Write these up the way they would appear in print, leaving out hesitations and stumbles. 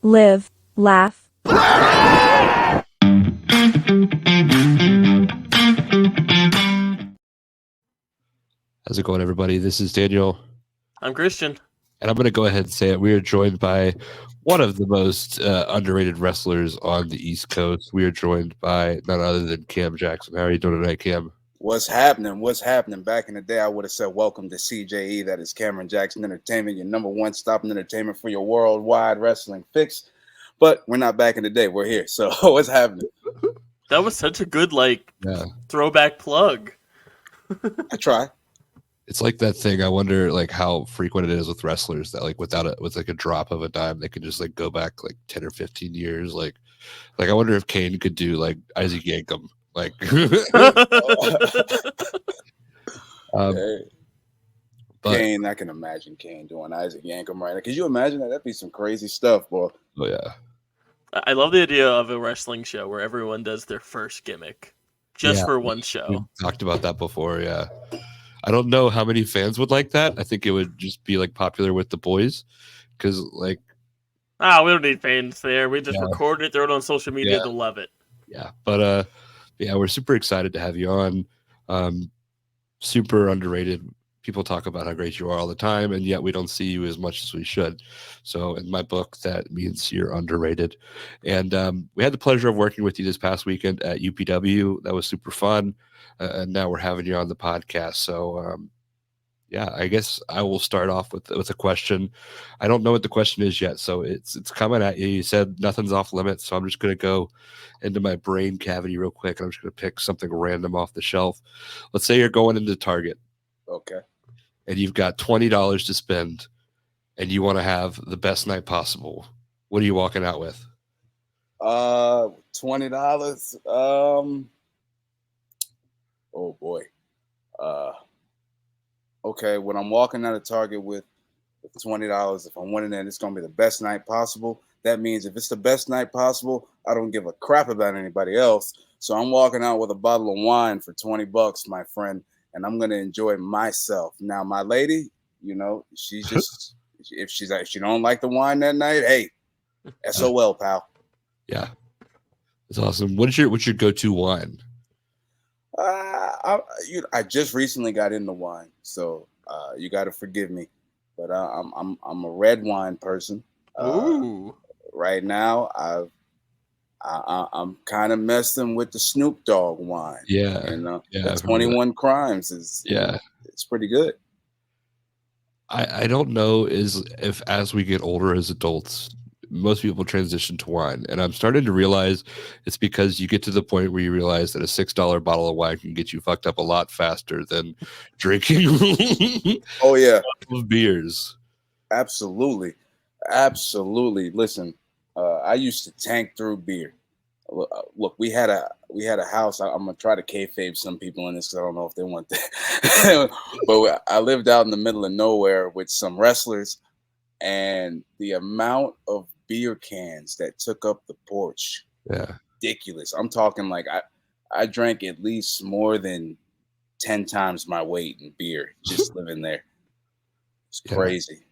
live, laugh. How's it going, everybody? This is Daniel. I'm Christian. And I'm going to go ahead and say it. We are joined by one of the most underrated wrestlers on the East Coast. We are joined by none other than Cam Jackson. How are you doing tonight, Cam? What's happening? What's happening? Back in the day, I would have said, welcome to CJE. That is Cameron Jackson Entertainment, your number one stop in entertainment for your worldwide wrestling fix. But we're not back in the day. We're here. So what's happening? That was such a good, throwback plug. I try. It's like that thing. I wonder, how frequent it is with wrestlers that, with a drop of a dime, they can just go back 10 or 15 years. Like I wonder if Kane could do Isaac Yankem. Kane, I can imagine Kane doing Isaac Yankem right now. Could you imagine that? That'd be some crazy stuff, boy. Oh yeah. I love the idea of a wrestling show where everyone does their first gimmick for one show. We've talked about that before. Yeah. I don't know how many fans would like that. I think it would just be popular with the boys because we don't need fans there. We just record it, throw it on social media. They'll love it. Yeah. But we're super excited to have you on. Super underrated. People talk about how great you are all the time, and yet we don't see you as much as we should. So in my book, that means you're underrated. And we had the pleasure of working with you this past weekend at UPW. That was super fun. And now we're having you on the podcast. So, I guess I will start off with a question. I don't know what the question is yet, so it's coming at you. You said nothing's off limits, so I'm just going to go into my brain cavity real quick. I'm just going to pick something random off the shelf. Let's say you're going into Target. Okay. And you've got $20 to spend, and you want to have the best night possible. What are you walking out with? $20. Oh boy. Okay, when I'm walking out of Target with $20, if I'm winning it, it's gonna be the best night possible. That means if it's the best night possible, I don't give a crap about anybody else. So I'm walking out with a bottle of wine for $20, my friend, and I'm gonna enjoy myself. Now, my lady, she's just if she don't like the wine that night, hey, SOL, pal. Yeah, it's awesome. What's your go-to wine? I just recently got into wine, so you got to forgive me, but I'm a red wine person. Ooh. Right now, I'm kind of messing with the Snoop Dogg wine. Yeah, and the 21 Crimes is it's pretty good. I don't know if as we get older as adults, most people transition to wine, and I'm starting to realize it's because you get to the point where you realize that a $6 bottle of wine can get you fucked up a lot faster than drinking beers. Absolutely. Listen, I used to tank through beer. Look, we had a house. I'm gonna try to kayfabe some people in this because I don't know if they want that. But I lived out in the middle of nowhere with some wrestlers, and the amount of beer cans that took up the porch, ridiculous. I'm talking I drank at least more than 10 times my weight in beer just living there. It's crazy.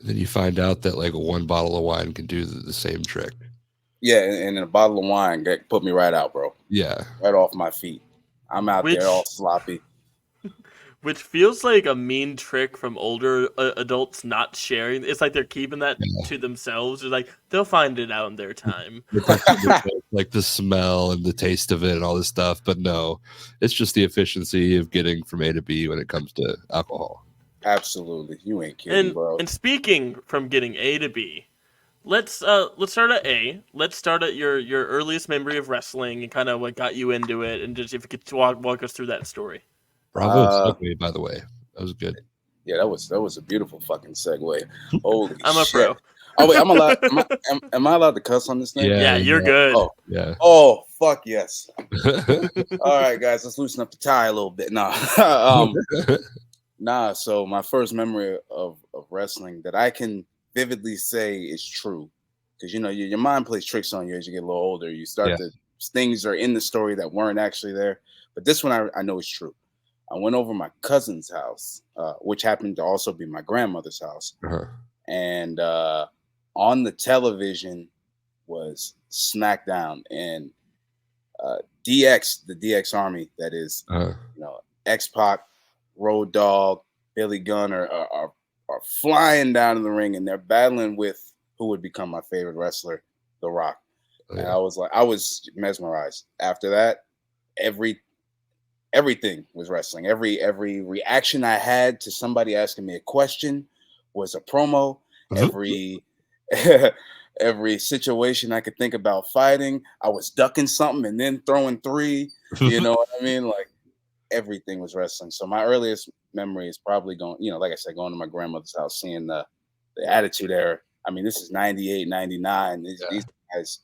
And then you find out that one bottle of wine can do the same trick. Yeah, and a bottle of wine put me right out, bro. Yeah, right off my feet. I'm out there all sloppy. Which feels like a mean trick from older adults not sharing. It's like they're keeping that to themselves. It's they'll find it out in their time. The smell and the taste of it and all this stuff. But no, it's just the efficiency of getting from A to B when it comes to alcohol. Absolutely. You ain't kidding, bro. And speaking from getting A to B, let's start at A. Let's start at your earliest memory of wrestling and kind of what got you into it, and just if you could walk us through that story. Bravo segue, by the way. That was good. Yeah, that was a beautiful fucking segue. Holy I'm a shit. pro. Oh wait, I'm allowed. Am I allowed to cuss on this thing? Yeah, you're good. Oh, yeah. Oh, fuck yes. All right, guys, let's loosen up the tie a little bit. Nah. So my first memory of wrestling that I can vividly say is true, because your mind plays tricks on you as you get a little older. You start to things are in the story that weren't actually there, but this one I know is true. I went over my cousin's house, which happened to also be my grandmother's house. Uh-huh. And on the television was SmackDown, and DX, the DX Army, that is, X-Pac, Road Dogg, Billy Gunn are flying down in the ring, and they're battling with who would become my favorite wrestler, The Rock. Oh, And yeah. I was mesmerized. After that, everything was wrestling. Every reaction I had to somebody asking me a question was a promo. Every every situation I could think about fighting, I was ducking something and then throwing three. You know what I mean? Like everything was wrestling. So my earliest memory is probably going, like I said, going to my grandmother's house, seeing the Attitude Era. I mean, this is 98, 99. These guys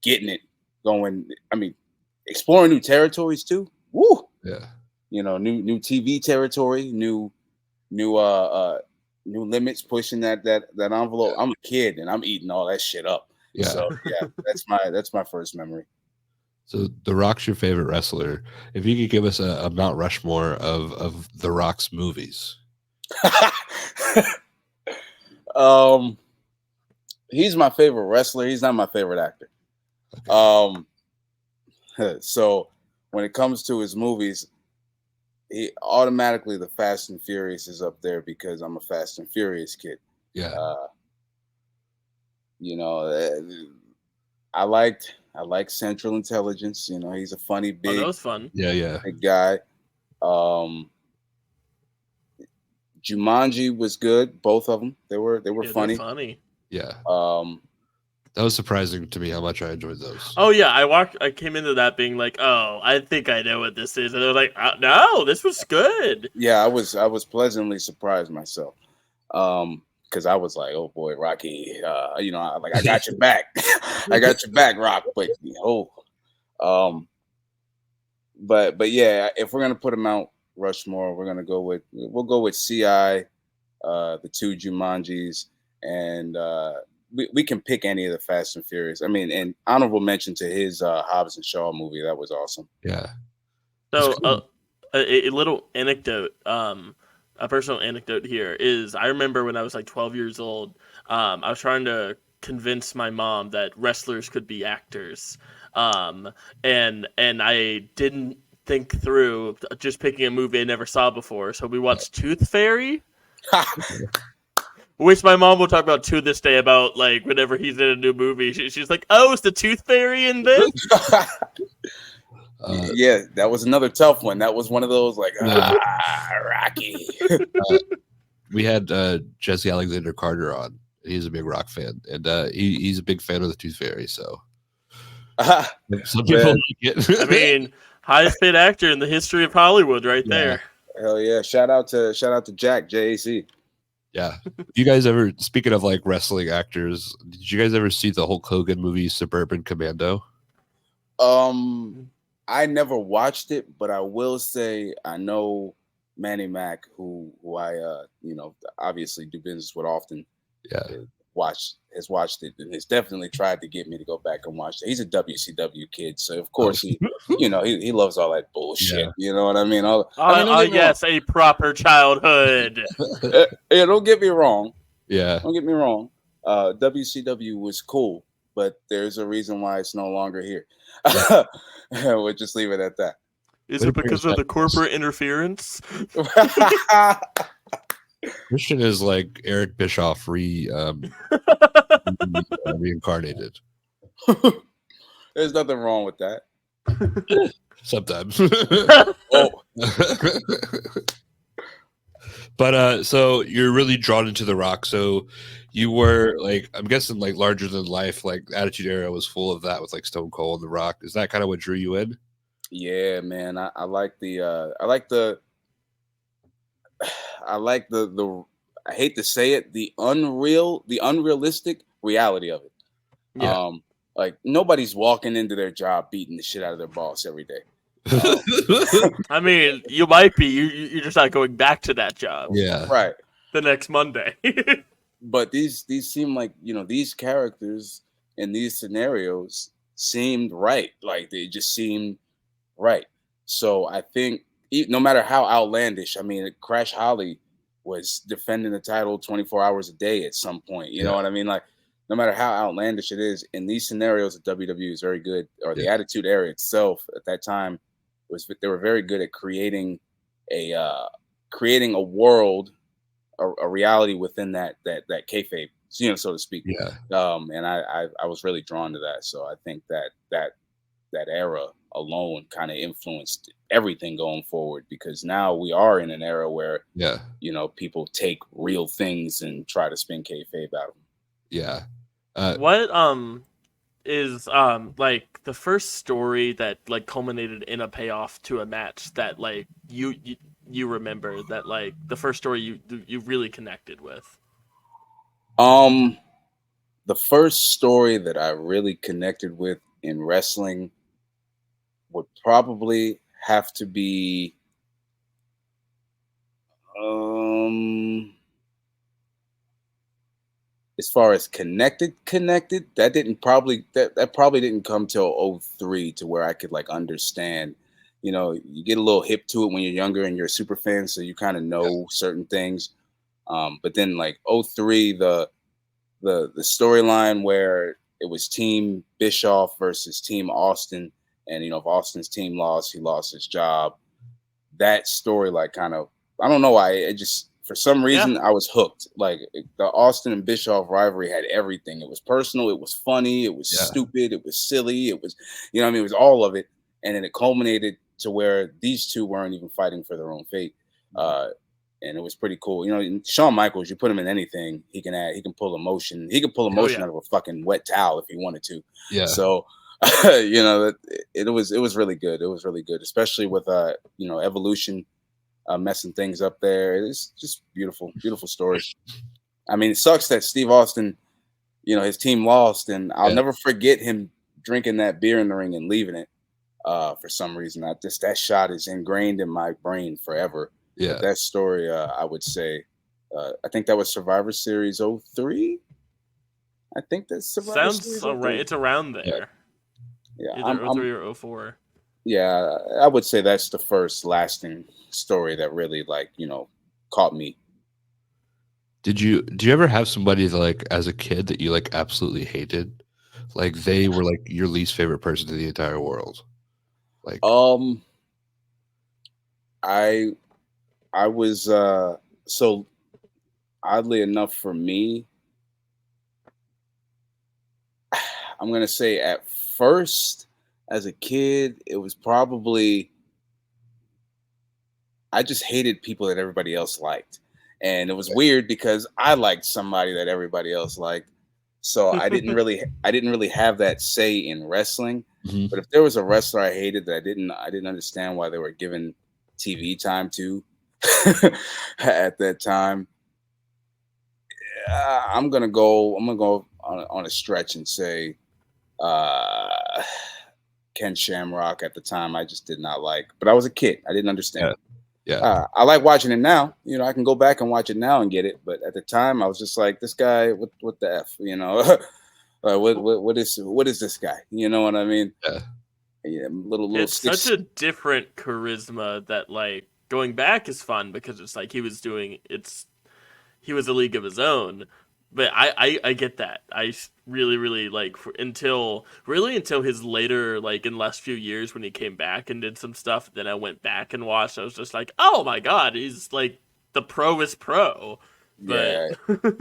getting it going. I mean, exploring new territories too. Woo! Yeah. New TV territory, new limits, pushing that envelope. Yeah. I'm a kid and I'm eating all that shit up. Yeah. So yeah, that's my first memory. So The Rock's your favorite wrestler. If you could give us a Mount Rushmore of The Rock's movies. He's my favorite wrestler. He's not my favorite actor. Okay. So when it comes to his movies, he automatically, the Fast and Furious is up there because I'm a Fast and Furious kid. Yeah. I like Central Intelligence. He's a funny Oh, that big was fun. Yeah. big guy. Jumanji was good. Both of them. They were funny. Funny. Yeah. That was surprising to me how much I enjoyed those. Oh yeah, I came into that being like, oh, I think I know what this is, and they're like, no, this was good. Yeah, I was pleasantly surprised myself, because I was like, oh boy, Rocky, I got your back, I got your back, Rock, but but yeah, if we're gonna put him out Rushmore, we'll go with CI, the two Jumanjis, and we can pick any of the Fast and Furious. I mean, and honorable mention to his Hobbs and Shaw movie. That was awesome. Yeah. So cool. a little anecdote, a personal anecdote here is I remember when I was like 12 years old, I was trying to convince my mom that wrestlers could be actors, and I didn't think through just picking a movie I never saw before. So we watched Tooth Fairy. Which my mom will talk about to this day, about like whenever he's in a new movie. She's like, "Oh, is the Tooth Fairy in this?" Yeah, that was another tough one. That was one of those like, Rocky. We had Jesse Alexander Carter on. He's a big Rock fan, and he's a big fan of the Tooth Fairy. So some people like it. I mean, highest paid actor in the history of Hollywood, right there. Hell yeah! Shout out to Jack, JAC. Yeah. You guys ever, speaking of like wrestling actors, did you guys ever see the Hulk Hogan movie Suburban Commando? I never watched it, but I will say I know Manny Mac, who I obviously do business with often. Yeah. Has watched it and has definitely tried to get me to go back and watch it. He's a WCW kid, so of course he loves all that bullshit. Yeah. You know what I mean? Yes, a proper childhood. Yeah, don't get me wrong. Yeah. Don't get me wrong. WCW was cool, but there's a reason why it's no longer here. We'll just leave it at that. Is it because of the corporate interference? Christian is like Eric Bischoff reincarnated. There's nothing wrong with that. Sometimes. Oh. But so you're really drawn into The Rock. So you were like, I'm guessing like larger than life, like Attitude Era was full of that with like Stone Cold and The Rock. Is that kind of what drew you in? Yeah, man. I like the I hate to say it, the unrealistic reality of it. Yeah. Like nobody's walking into their job beating the shit out of their boss every day. I mean, you might be. You're just not going back to that job. Yeah. Right. The next Monday. But these seem like, these characters in these scenarios seemed right. Like they just seemed right. So I think no matter how outlandish, I mean, Crash Holly was defending the title 24 hours a day at some point. You know what I mean? Like no matter how outlandish it is, in these scenarios, the WWE is very good, or the Yeah. Attitude Era itself at that time was they were very good at a creating a world, a reality within that kayfabe, so to speak. Yeah. And I was really drawn to that. So I think that era alone kind of influenced everything going forward, because now we are in an era where Yeah. people take real things and try to spin kayfabe out of them. Yeah. What is like the first story that like culminated in a payoff to a match that like you remember, that like the first story you really connected with? The first story that I really connected with in wrestling would probably have to be um as far as connected, that probably didn't come till '03, to where I could like understand. You get a little hip to it when you're younger and you're a super fan, so you kind of Yeah. know certain things. But then like '03, the storyline where it was Team Bischoff versus Team Austin, and if Austin's team lost, he lost his job. That story, like, kind of, I don't know why, it just, for some Yeah. reason I was hooked. Like, the Austin and Bischoff rivalry had everything. It was personal, it was funny, it was Yeah. stupid, it was silly, it was, what I mean, it was all of it. And then it culminated to where these two weren't even fighting for their own fate. And it was pretty cool. Shawn Michaels, you put him in anything, he can pull emotion. He could pull Oh emotion yeah. out of a fucking wet towel if he wanted to. Yeah. So, it was really good. It was really good, especially with Evolution messing things up there. It's just beautiful, beautiful story. I mean, it sucks that Steve Austin, his team lost, and I'll Yeah. never forget him drinking that beer in the ring and leaving it. For some reason, that shot is ingrained in my brain forever. Yeah. But that story, I would say, I think that was Survivor Series '03. I think that's Survivor Sounds Series so right. 03. It's around there. Yeah, Either 03 or 04. yeah, I would say that's the first lasting story that really, like, caught me. Do you ever have somebody that, like, as a kid, that you like absolutely hated? Like they were like your least favorite person in the entire world? Like, I I was so oddly enough for me, I'm gonna say at first, as a kid, it was probably, I just hated people that everybody else liked. And it was weird because I liked somebody that everybody else liked. So I didn't really have that say in wrestling. mhm. But if there was a wrestler I hated that I didn't understand why they were given TV time to at that time, I'm gonna go on a stretch and say Ken Shamrock. At the time, I just did not like, but I was a kid. I didn't understand. Yeah. Yeah. I like watching it now. I can go back and watch it now and get it. But at the time, I was just like, this guy, what the f, what is this guy? You know what I mean? Yeah. Yeah, little It's sticks. such a different charisma that like going back is fun because it's like he was a league of his own. But I get that. Really like until his later, like in the last few years when he came back and did some stuff. Then I went back and watched. I was just like, oh my god, he's like the pro is pro. But Yeah,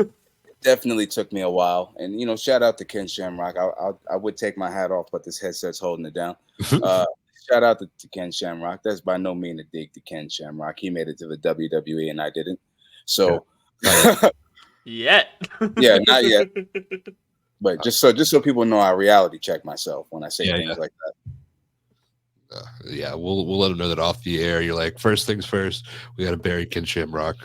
definitely took me a while. And shout out to Ken Shamrock. I would take my hat off, but this headset's holding it down. Shout out to Ken Shamrock. That's by no means a dig to Ken Shamrock. He made it to the WWE and I didn't. So yet. yeah, not yet. But just so people know, I reality check myself when I say Yeah, things yeah. like that. Yeah, we'll let them know that off the air. You're like, first things first, we got to bury Ken Shamrock.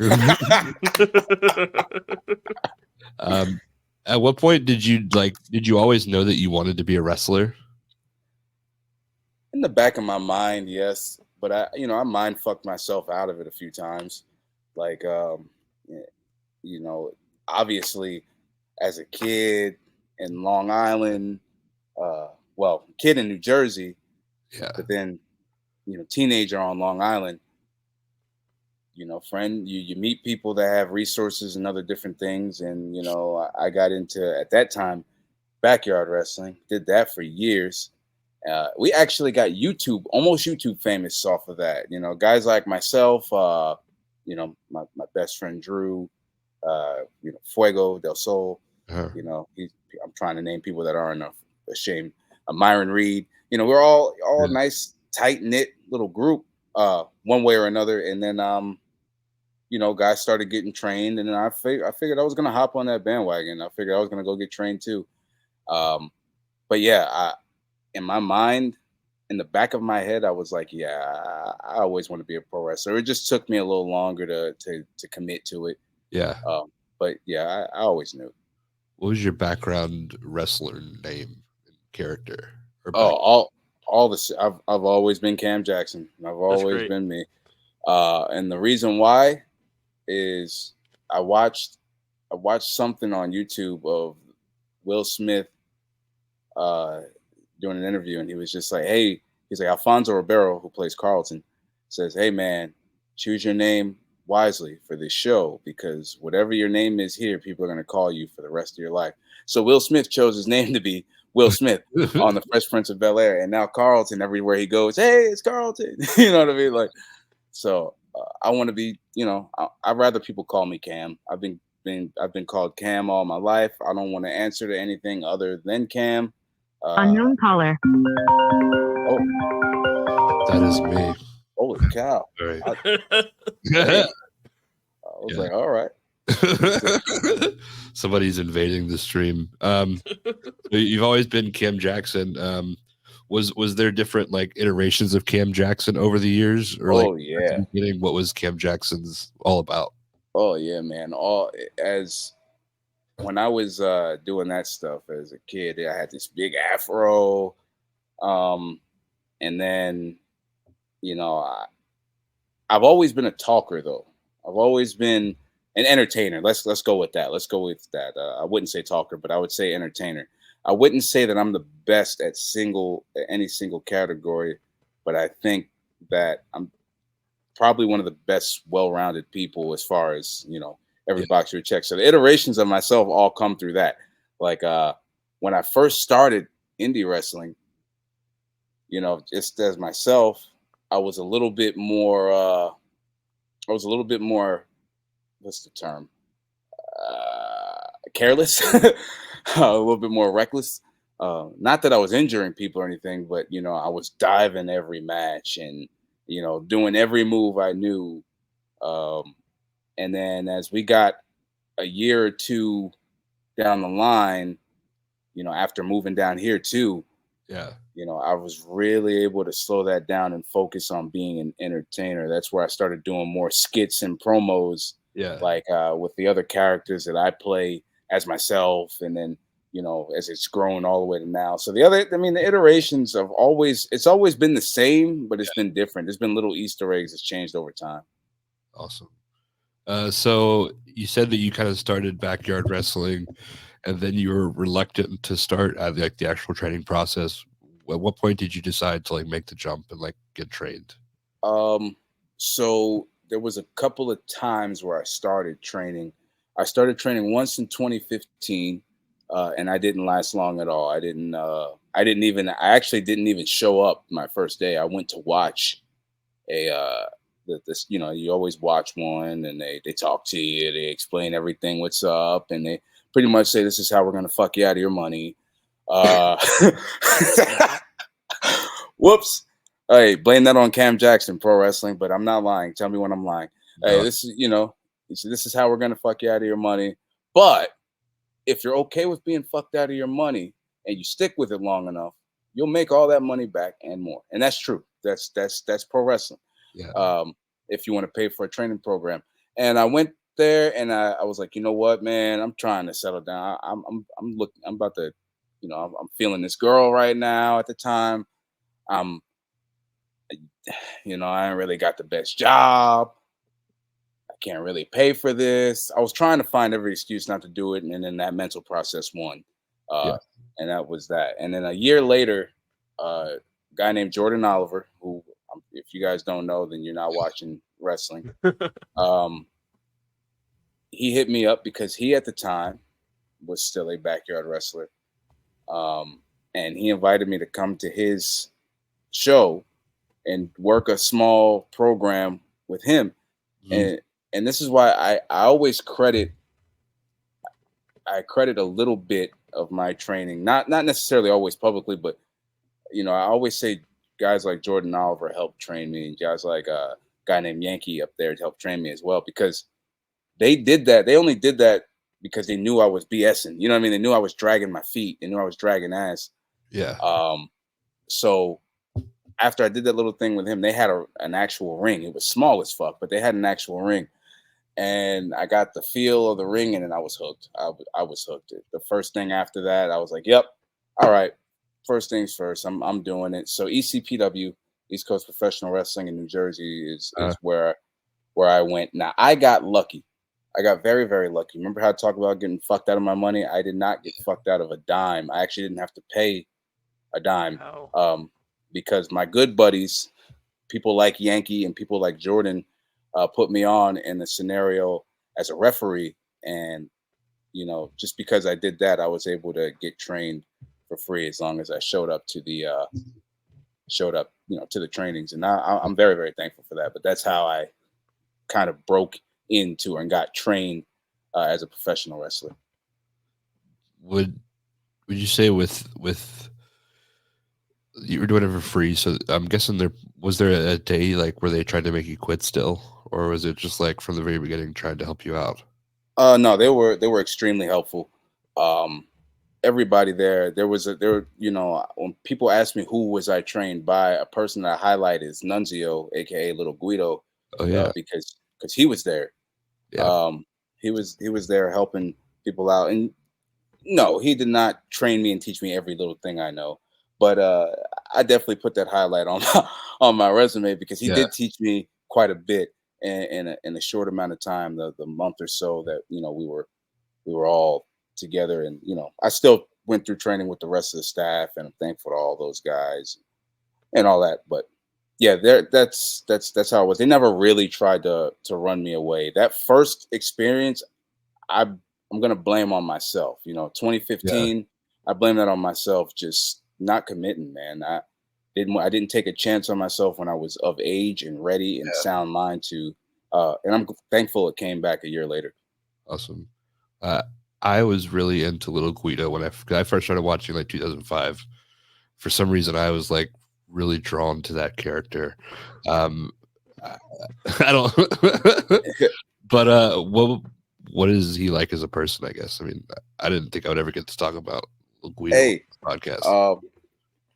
At what point did you always know that you wanted to be a wrestler? In the back of my mind, yes, but I mind fucked myself out of it a few times. Like, you know, obviously, as a kid in Long Island, kid in New Jersey, Yeah. but then, teenager on Long Island, friend, you meet people that have resources and other different things. And, I got into, at that time, backyard wrestling, did that for years. We actually got almost YouTube famous off of that. Guys like myself, my best friend Drew, Fuego del Sol, Uh-huh. I'm trying to name people that aren't ashamed. Myron Reed, we're all Yeah. nice, tight knit little group, one way or another. And then, guys started getting trained, and then I figured I was gonna hop on that bandwagon. I figured I was gonna go get trained too. Um, but yeah, in my mind, in the back of my head, I was like, yeah, I always want to be a pro wrestler. It just took me a little longer to commit to it. Yeah. But yeah, I always knew. What was your background wrestler name and character or Oh, back? all this. I've always been Cam Jackson. I've That's always great. been me. And the reason why is I watched something on YouTube of Will Smith uh, doing an interview, and he was just like, "Hey," he's like, Alfonso Ribeiro, who plays Carlton, says, "Hey man, choose your name wisely for this show, because whatever your name is here, people are going to call you for the rest of your life." So Will Smith chose his name to be Will Smith on the Fresh Prince of Bel Air, and now Carlton, everywhere he goes, "Hey, it's Carlton." You know what I mean? Like, so I want to be, I'd rather people call me Cam. I've been called Cam all my life. I don't want to answer to anything other than Cam. Unknown caller. Oh, That is me. holy cow! All right. Hey, I was Yeah. like, all right. Somebody's invading the stream. You've always been Cam Jackson. Was there different like iterations of Cam Jackson over the years, or like Oh at yeah. the beginning, what was Cam Jackson's all about? Oh yeah, man. All as when I was doing that stuff as a kid, I had this big afro. Um, and then, you know, I've always been a talker though. I've always been an entertainer. Let's go with that. Let's go with that. I wouldn't say talker, but I would say entertainer. I wouldn't say that I'm the best at any single category, but I think that I'm probably one of the best well-rounded people as far as, every Yeah. box you check. So the iterations of myself all come through that. Like when I first started indie wrestling, just as myself, I was a little bit more what's the term? Careless, a little bit more reckless. Not that I was injuring people or anything, but I was diving every match and doing every move I knew. Um, and then as we got a year or two down the line, after moving down here too, Yeah. I was really able to slow that down and focus on being an entertainer. That's where I started doing more skits and promos, Yeah. like with the other characters that I play as myself, and then as it's grown all the way to now. So the iterations it's always been the same, but it's been different. There's been little Easter eggs that's changed over time. Awesome. So you said that you kind of started backyard wrestling, and then you were reluctant to start at like the actual training process. At what point did you decide to like make the jump and like get trained? So there was a couple of times where I started training. I started training once in 2015, and I didn't last long at all. I actually didn't even show up my first day. I went to watch you always watch one, and they talk to you, they explain everything, what's up, and they pretty much say, this is how we're going to fuck you out of your money. Whoops. Hey, blame that on Cam Jackson Pro Wrestling, but I'm not lying. Tell me when I'm lying. Hey, this is how we're going to fuck you out of your money. But if you're okay with being fucked out of your money and you stick with it long enough, you'll make all that money back and more. And that's true. That's pro wrestling. Yeah. If you want to pay for a training program. And I went there and I was like, you know what, man, I'm trying to settle down. I'm about to, I'm feeling this girl right now at the time. I ain't really got the best job. I can't really pay for this. I was trying to find every excuse not to do it. And then that mental process won. Yeah. And that was that. And then a year later, a guy named Jordan Oliver, who, if you guys don't know, then you're not watching wrestling. He hit me up because he at the time was still a backyard wrestler. And he invited me to come to his show and work a small program with him. Mhm. And this is why I always credit a little bit of my training, not necessarily always publicly, but I always say guys like Jordan Oliver helped train me, and guys like a guy named Yankee up there helped train me as well, because they did that. They only did that because they knew I was BSing. You know what I mean? They knew I was dragging my feet. They knew I was dragging ass. Yeah. So after I did that little thing with him, they had an actual ring. It was small as fuck, but they had an actual ring. And I got the feel of the ring, and then I was hooked. I was hooked. The first thing after that, I was like, "Yep, all right. First things first. I'm doing it." So ECPW, East Coast Professional Wrestling in New Jersey, is where I went. Now I got lucky. I got very, very lucky. Remember how I talked about getting fucked out of my money? I did not get fucked out of a dime. I actually didn't have to pay a dime, because my good buddies, people like Yankee and people like Jordan, put me on in the scenario as a referee. And, just because I did that, I was able to get trained for free as long as I showed up to the to the trainings. And I'm very, very thankful for that. But that's how I kind of broke into and got trained as a professional wrestler. Would you say with you were doing it for free, so I'm guessing was there a day like where they tried to make you quit still, or was it just like from the very beginning trying to help you out? No, they were extremely helpful. Everybody there when people ask me who was I trained by, a person that I highlight is Nunzio, aka Little Guido. Oh yeah. Because he was there. Yeah. He was there helping people out. And no, he did not train me and teach me every little thing I know, but I definitely put that highlight on my resume, because he did teach me quite a bit in a short amount of time, the month or so that we were all together. And I still went through training with the rest of the staff, and I'm thankful to all those guys and all that. But yeah, that's how it was. They never really tried to run me away. That first experience, I'm gonna blame on myself. 2015, I blame that on myself, just not committing, man. I didn't take a chance on myself when I was of age and ready and sound mind to. And I'm thankful it came back a year later. Awesome. I was really into Little Guido when I first started watching, like 2005. For some reason, I was like really drawn to that character. I don't, but what is he like as a person? I guess. I mean, I didn't think I would ever get to talk about Little Guido on this podcast.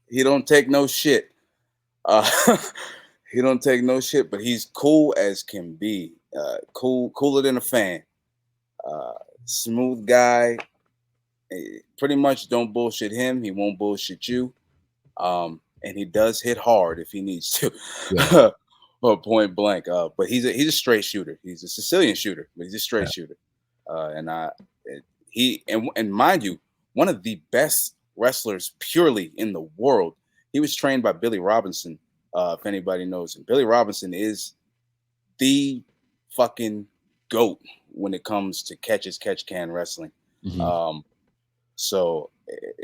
He don't take no shit. He don't take no shit, but he's cool as can be. Cooler than a fan. Smooth guy. Pretty much don't bullshit him. He won't bullshit you. And he does hit hard if he needs to. Point blank. But he's a straight shooter. He's a Sicilian shooter, but he's a straight shooter. And mind you, one of the best wrestlers purely in the world. He was trained by Billy Robinson. If anybody knows him, Billy Robinson is the fucking GOAT when it comes to catch can wrestling. Mm-hmm. So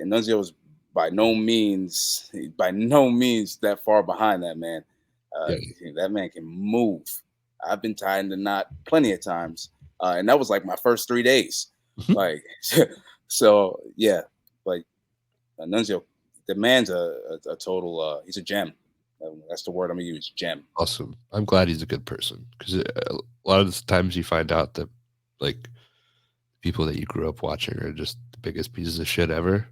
Nunzio was by no means that far behind that man. That man can move. I've been tied in the knot plenty of times, and that was like my first 3 days. Like, so yeah, like Nunzio, the man's a total. He's a gem. That's the word I'm gonna use. Gem. Awesome. I'm glad he's a good person, because a lot of the times you find out that like people that you grew up watching are just the biggest pieces of shit ever.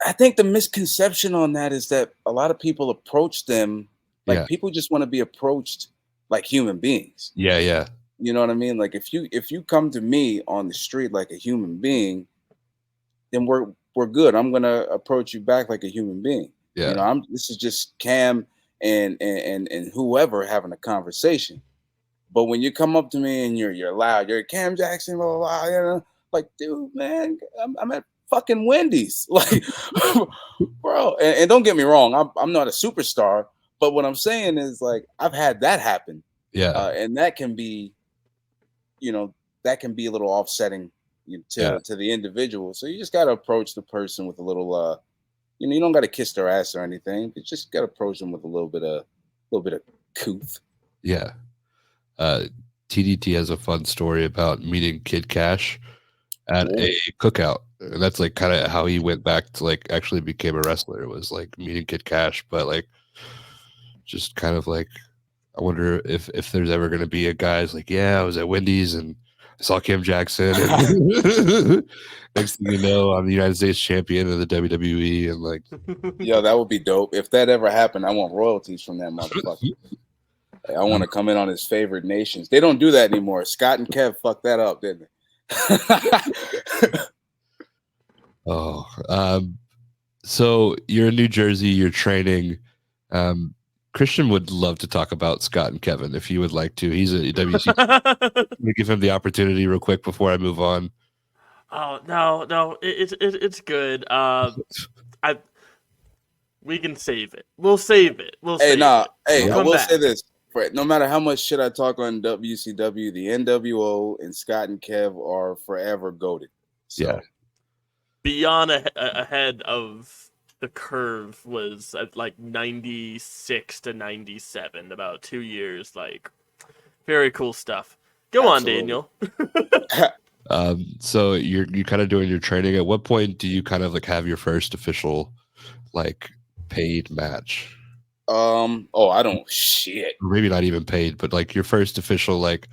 I think the misconception on that is that a lot of people approach them like people just want to be approached like human beings. Yeah. You know what I mean? Like if you come to me on the street like a human being, then we're good. I'm gonna approach you back like a human being. Yeah. This is just Cam and whoever having a conversation. But when you come up to me and you're loud, you're Cam Jackson, blah, blah, blah, like, dude, man, I'm at fucking Wendy's, like, bro. And don't get me wrong, I'm not a superstar, but what I'm saying is, like, I've had that happen. Yeah. And that can be, that can be a little offsetting Yeah. to the individual. So you just got to approach the person with a little, you don't got to kiss their ass or anything. You just got to approach them with a little bit of couth. Yeah. TDT has a fun story about meeting Kid Cash at a cookout. And that's like kind of how he went back to like actually became a wrestler. It was like meeting Kid Cash, but like just kind of like I wonder if there's ever going to be a guy's like, yeah, I was at Wendy's and I saw Kim Jackson, and next thing you know, I'm the United States champion of the WWE, and like, Yo, that would be dope. If that ever happened, I want royalties from that motherfucker. I want to come in on his favorite nations. They don't do that anymore. Scott and Kev fucked that up, didn't they? So you're in New Jersey, you're training. Christian would love to talk about Scott and Kevin if you would like to. He's a WC. We give him the opportunity real quick before I move on. Oh no, it's good. We can save it. We'll save it. We'll save it. I will say this: no matter how much shit I talk on WCW, the NWO and Scott and Kev are forever goated. So. Yeah, beyond ahead of the curve was at like 96 to 97, about 2 years. Like, very cool stuff. Go Absolutely. On, Daniel. So you're kind of doing your training. At what point do you kind of like have your first official like paid match? I don't shit. Maybe not even paid, but like your first official like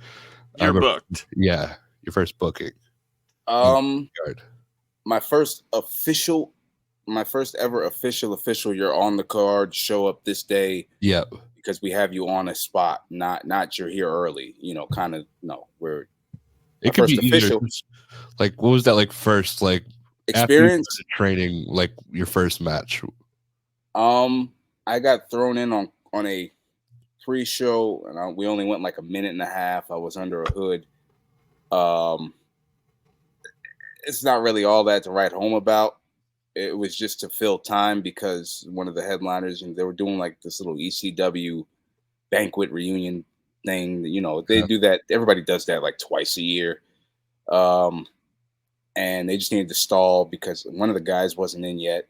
you're booked. Yeah, your first booking. My first ever official, you're on the card, show up this day. Yep. Because we have you on a spot, not you're here early, kind of we're it could be official. Like what was that like first like experience training, like your first match? I got thrown in on a pre-show and we only went like a minute and a half. I was under a hood. It's not really all that to write home about. It was just to fill time because one of the headliners, and they were doing like this little ECW banquet reunion thing. They do that. Everybody does that like twice a year. And they just needed to stall because one of the guys wasn't in yet.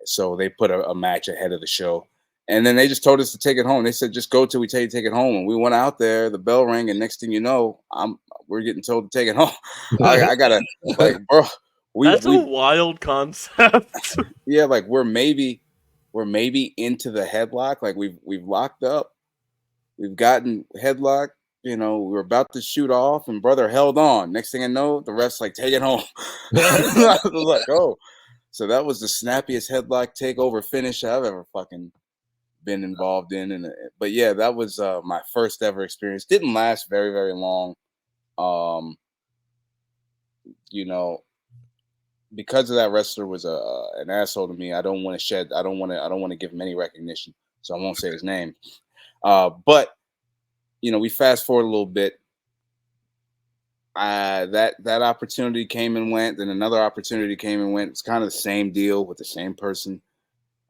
So they put a match ahead of the show. And then they just told us to take it home. They said, just go till we tell you to take it home. And we went out there, the bell rang, and next thing you know, we're getting told to take it home. I gotta like, bro. That's a wild concept. Yeah, like we're maybe into the headlock. Like we've locked up. We've gotten headlocked. We're about to shoot off, and brother held on. Next thing I know, the ref's like, take it home. I was like, oh. So that was the snappiest headlock takeover finish I've ever fucking been involved in. But yeah, that was my first ever experience. Didn't last very, very long. Because of that wrestler was an asshole to me. I don't want to give him any recognition, so I won't say his name. But we fast forward a little bit. That opportunity came and went. Then another opportunity came and went. It's kind of the same deal with the same person.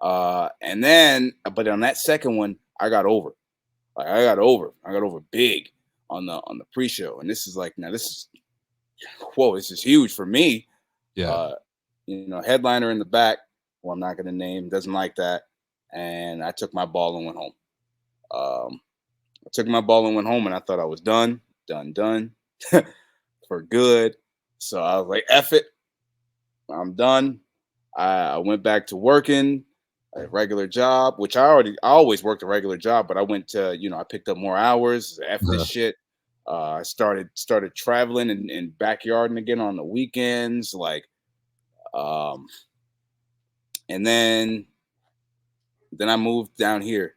And then, but on that second one, I got over. Like I got over big on the pre-show. And this is like, now this is huge for me. Yeah. Headliner in the back, who I'm not going to name, doesn't like that. And I took my ball and went home. And I thought I was done for good. So I was like, F it. I'm done. I went back to working a regular job, which I always worked a regular job, but I went to, I picked up more hours. F this shit. I started traveling and backyarding again on the weekends. Like, and then I moved down here.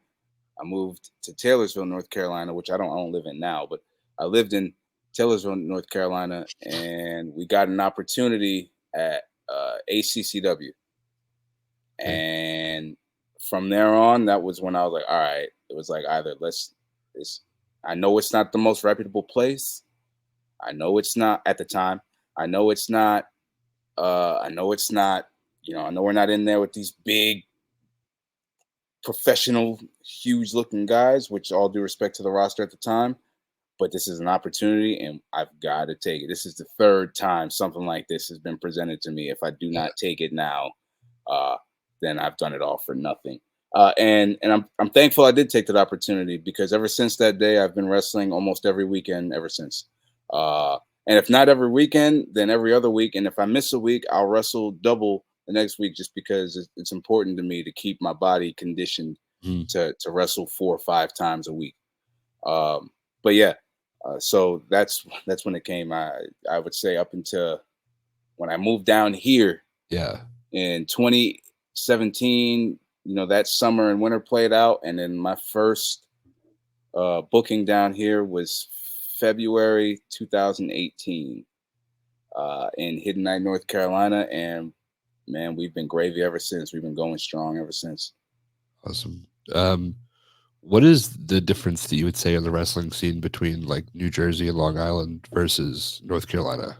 I moved to Taylorsville, North Carolina, which I don't live in now, but I lived in Taylorsville, North Carolina, and we got an opportunity at ACCW. And from there on, that was when I was like, all right, it was like either I know it's not the most reputable place. I know it's not at the time. I know it's not, I know we're not in there with these big professional, huge looking guys, which all due respect to the roster at the time. But this is an opportunity and I've got to take it. This is the third time something like this has been presented to me. If I do not take it now, then I've done it all for nothing. And I'm thankful I did take that opportunity, because ever since that day, I've been wrestling almost every weekend ever since. And if not every weekend, then every other week. And if I miss a week, I'll wrestle double the next week, just because it's important to me to keep my body conditioned to wrestle 4 or 5 times a week. But yeah, so that's when it came. I would say up until when I moved down here. Yeah. In 2017, that summer and winter played out, and then my first booking down here was February 2018 in Hidden Night, North Carolina, and man, we've been gravy ever since. We've been going strong ever since. Awesome. What is the difference that you would say in the wrestling scene between like New Jersey and Long Island versus North Carolina?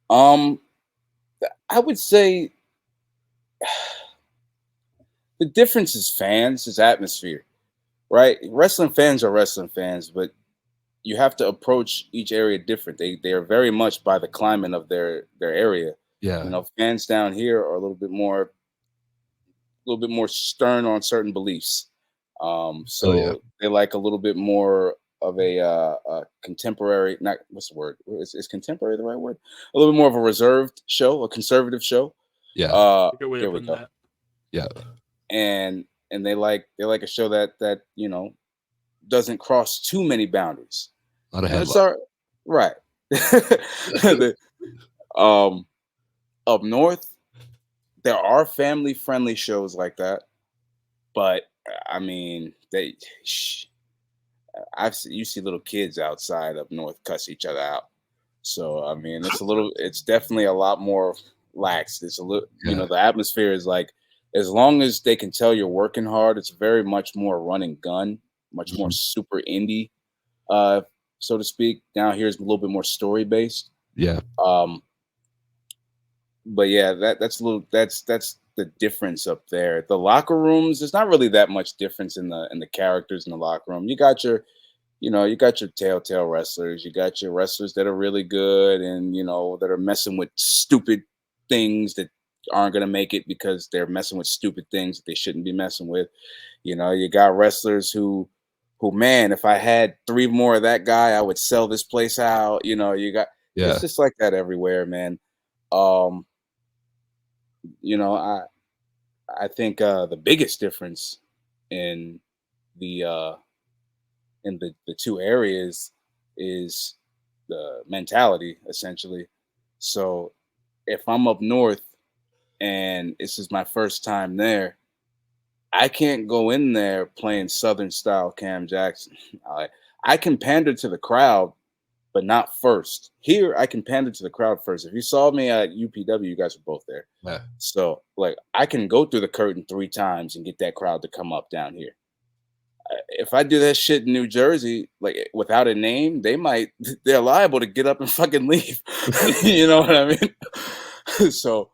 I would say the difference is fans, is atmosphere, right? Wrestling fans are wrestling fans, but you have to approach each area different. They are very much by the climate of their area. Yeah. Fans down here are a little bit more stern on certain beliefs. So they like a little bit more of a contemporary, not what's the word? Is contemporary the right word? A little bit more of a reserved show, a conservative show. Yeah. Good way there of we putting go. that. Yeah. And they like a show that doesn't cross too many boundaries. A lot of It's headlines. right. Up north, there are family friendly shows like that, but I mean, you see little kids outside up north cuss each other out. So I mean, it's definitely a lot more lax. It's a little, the atmosphere is like, as long as they can tell you're working hard, it's very much more run and gun, much more super indie, so to speak. Down here is a little bit more story based. Yeah. But yeah, that's the difference up there. The locker rooms, there's not really that much difference in the characters in the locker room. You got your telltale wrestlers. You got your wrestlers that are really good and that are messing with stupid things that aren't gonna make it because they're messing with stupid things that they shouldn't be messing with. You got wrestlers who man, if I had 3 more of that guy, I would sell this place out. It's just like that everywhere, man. I think the biggest difference in the the 2 areas is the mentality, essentially. So if I'm up north and this is my first time there, I can't go in there playing Southern style Cam Jackson. I can pander to the crowd, but not first. Here, I can pander to the crowd first. If you saw me at UPW, you guys were both there. Yeah. So, I can go through the curtain 3 times and get that crowd to come up down here. If I do that shit in New Jersey, without a name, they're liable to get up and fucking leave. You know what I mean? So,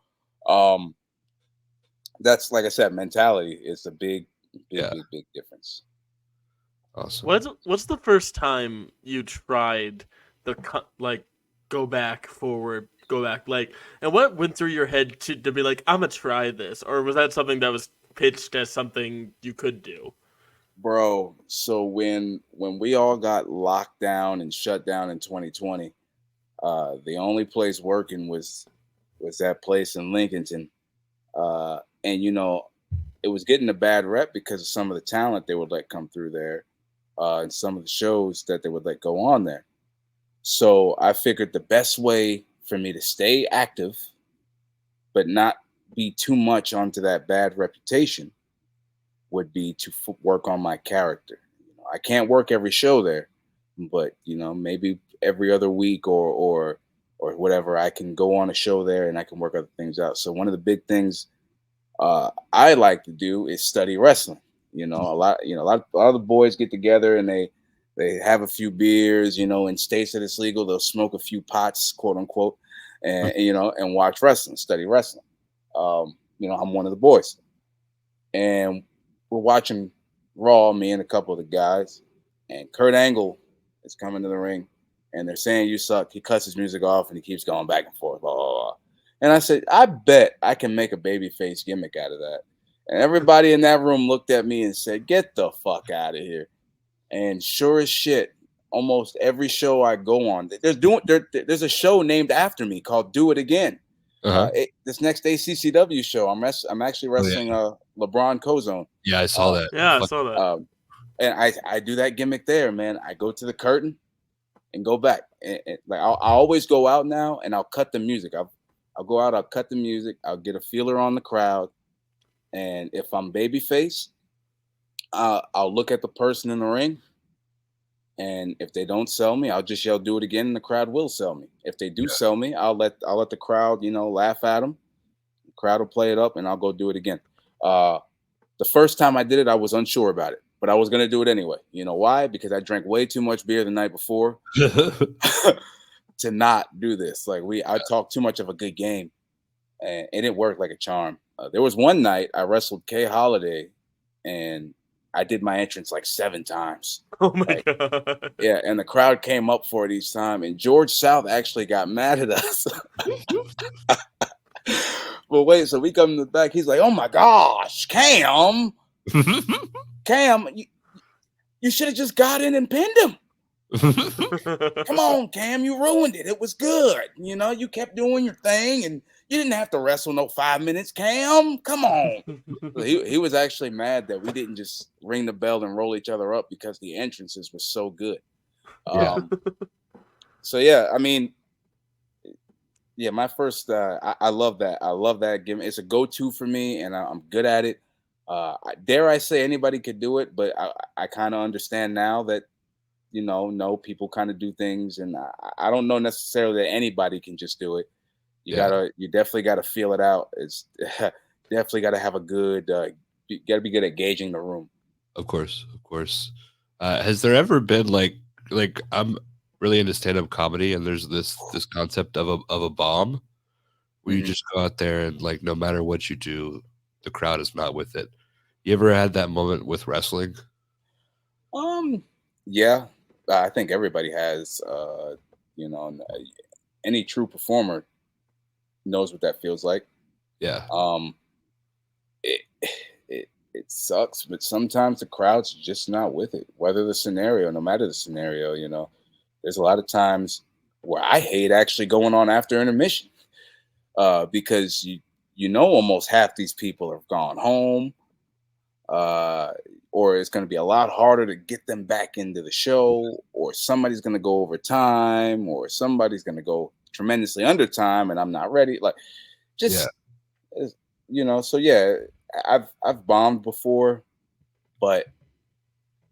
that's, like I said, mentality is a big difference. Awesome. What's the first time you tried go back, forward, go back, and what went through your head to be like, I'm gonna try this, or was that something that was pitched as something you could do? Bro, so when we all got locked down and shut down in 2020, the only place working was that place in Lincolnton, and it was getting a bad rep because of some of the talent they would let come through there, and some of the shows that they would let go on there. So I figured the best way for me to stay active, but not be too much onto that bad reputation, would be to work on my character. I can't work every show there, but maybe every other week or whatever, I can go on a show there and I can work other things out. So one of the big things I like to do is study wrestling. A lot of the boys get together and they have a few beers. In states that it's legal, they'll smoke a few pots, quote unquote, and and watch wrestling, study wrestling. I'm one of the boys, and we're watching Raw, me and a couple of the guys, and Kurt Angle is coming to the ring, and they're saying you suck. He cuts his music off and he keeps going back and forth, blah, blah, blah. And I said, I bet I can make a babyface gimmick out of that. And everybody in that room looked at me and said, get the fuck out of here. And sure as shit, almost every show I go on, there's a show named after me called Do It Again. This next ACCW show, I'm actually wrestling LeBron Cozone. Yeah, I saw that. Yeah, I saw that. And I do that gimmick there, man. I go to the curtain and go back. And like I always go out now and I'll cut the music. I'll go out, I'll cut the music, I'll get a feeler on the crowd. And if I'm babyface, I'll look at the person in the ring. And if they don't sell me, I'll just yell, do it again, and the crowd will sell me. If they do sell me, I'll let the crowd, laugh at them. The crowd will play it up, and I'll go do it again. The first time I did it, I was unsure about it, but I was going to do it anyway. You know why? Because I drank way too much beer the night before to not do this. Like I talked too much of a good game, and it worked like a charm. There was one night I wrestled Kay Holiday, and I did my entrance like 7 times. Oh my God. Yeah, and the crowd came up for it each time. And George South actually got mad at us. But wait, so we come in the back. He's like, oh my gosh, Cam. Cam, you should have just got in and pinned him. Come on, Cam, you ruined it. It was good. You kept doing your thing and you didn't have to wrestle no 5 minutes, Cam. Come on. He was actually mad that we didn't just ring the bell and roll each other up because the entrances were so good. So yeah, I mean, yeah, my first, I love that. I love that gimmick. It's a go-to for me, and I'm good at it. Dare I say anybody could do it, but I kind of understand now that, no, people kind of do things, and I don't know necessarily that anybody can just do it. You definitely gotta feel it out. It's definitely gotta have a good, you gotta be good at gauging the room. Of course. Has there ever been like I'm really into stand-up comedy, and there's this concept of a bomb where you just go out there and like no matter what you do, the crowd is not with it. You ever had that moment with wrestling? Yeah, I think everybody has. Any true performer knows what that feels like. Yeah. It sucks, but sometimes the crowd's just not with it. No matter the scenario, there's a lot of times where I hate actually going on after intermission, because almost half these people have gone home, or it's going to be a lot harder to get them back into the show, or somebody's going to go over time, or somebody's going to go tremendously under time, and I'm not ready. Like, just so yeah, I've bombed before, but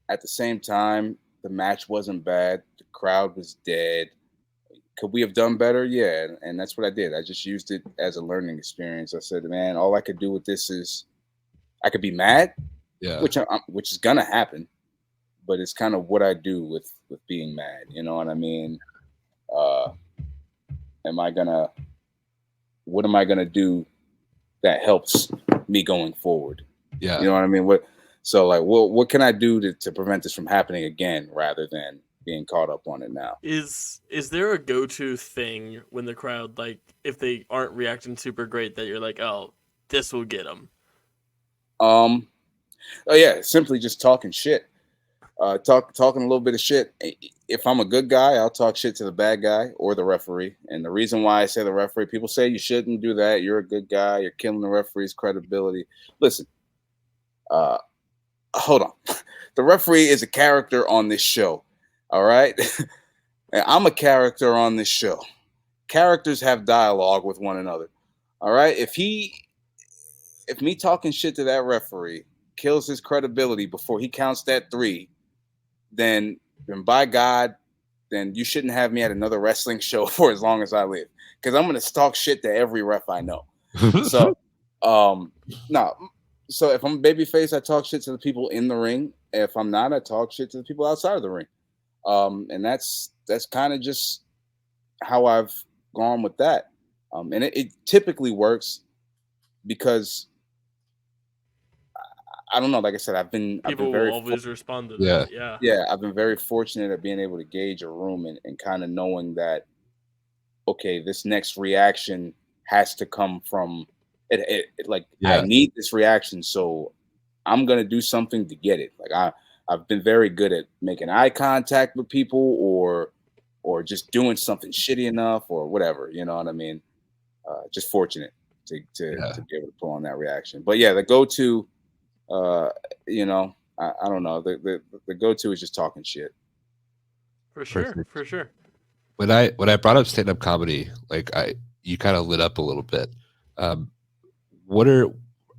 at the same time, the match wasn't bad. The crowd was dead. Could we have done better? Yeah, and that's what I did. I just used it as a learning experience. I said, man, all I could do with this is I could be mad, which is gonna happen, but it's kind of what I do with being mad. You know what I mean? What am I gonna do that helps me going forward? Yeah. You know what I mean? What can I do to prevent this from happening again, rather than being caught up on it now? Is there a go-to thing when the crowd, like, if they aren't reacting super great, that you're like, oh, this will get them? Oh yeah, simply just talking shit. Talking a little bit of shit. If I'm a good guy, I'll talk shit to the bad guy or the referee. And the reason why I say the referee, people say you shouldn't do that. You're a good guy. You're killing the referee's credibility. Listen, hold on. The referee is a character on this show. All right. And I'm a character on this show. Characters have dialogue with one another. All right. If me talking shit to that referee kills his credibility before he counts that 3, then by God, then you shouldn't have me at another wrestling show for as long as I live, because I'm going to talk shit to every ref I know. So, no. So if I'm babyface, I talk shit to the people in the ring. If I'm not, I talk shit to the people outside of the ring. And that's kind of just how I've gone with that. And it typically works because I don't know. Like I said, I've been People will very always respond to Yeah. that. Yeah. yeah, I've been very fortunate at being able to gauge a room and kind of knowing that okay, this next reaction has to come from like I Yeah. need this reaction, so I'm gonna do something to get it. Like I've been very good at making eye contact with people or just doing something shitty enough or whatever. You know what I mean? Just fortunate to be able to pull on that reaction. But yeah, the go to, uh, you know, I don't know. The go to is just talking shit. For sure. Perfect. For sure. When I brought up stand up comedy, like you kind of lit up a little bit. Um, what are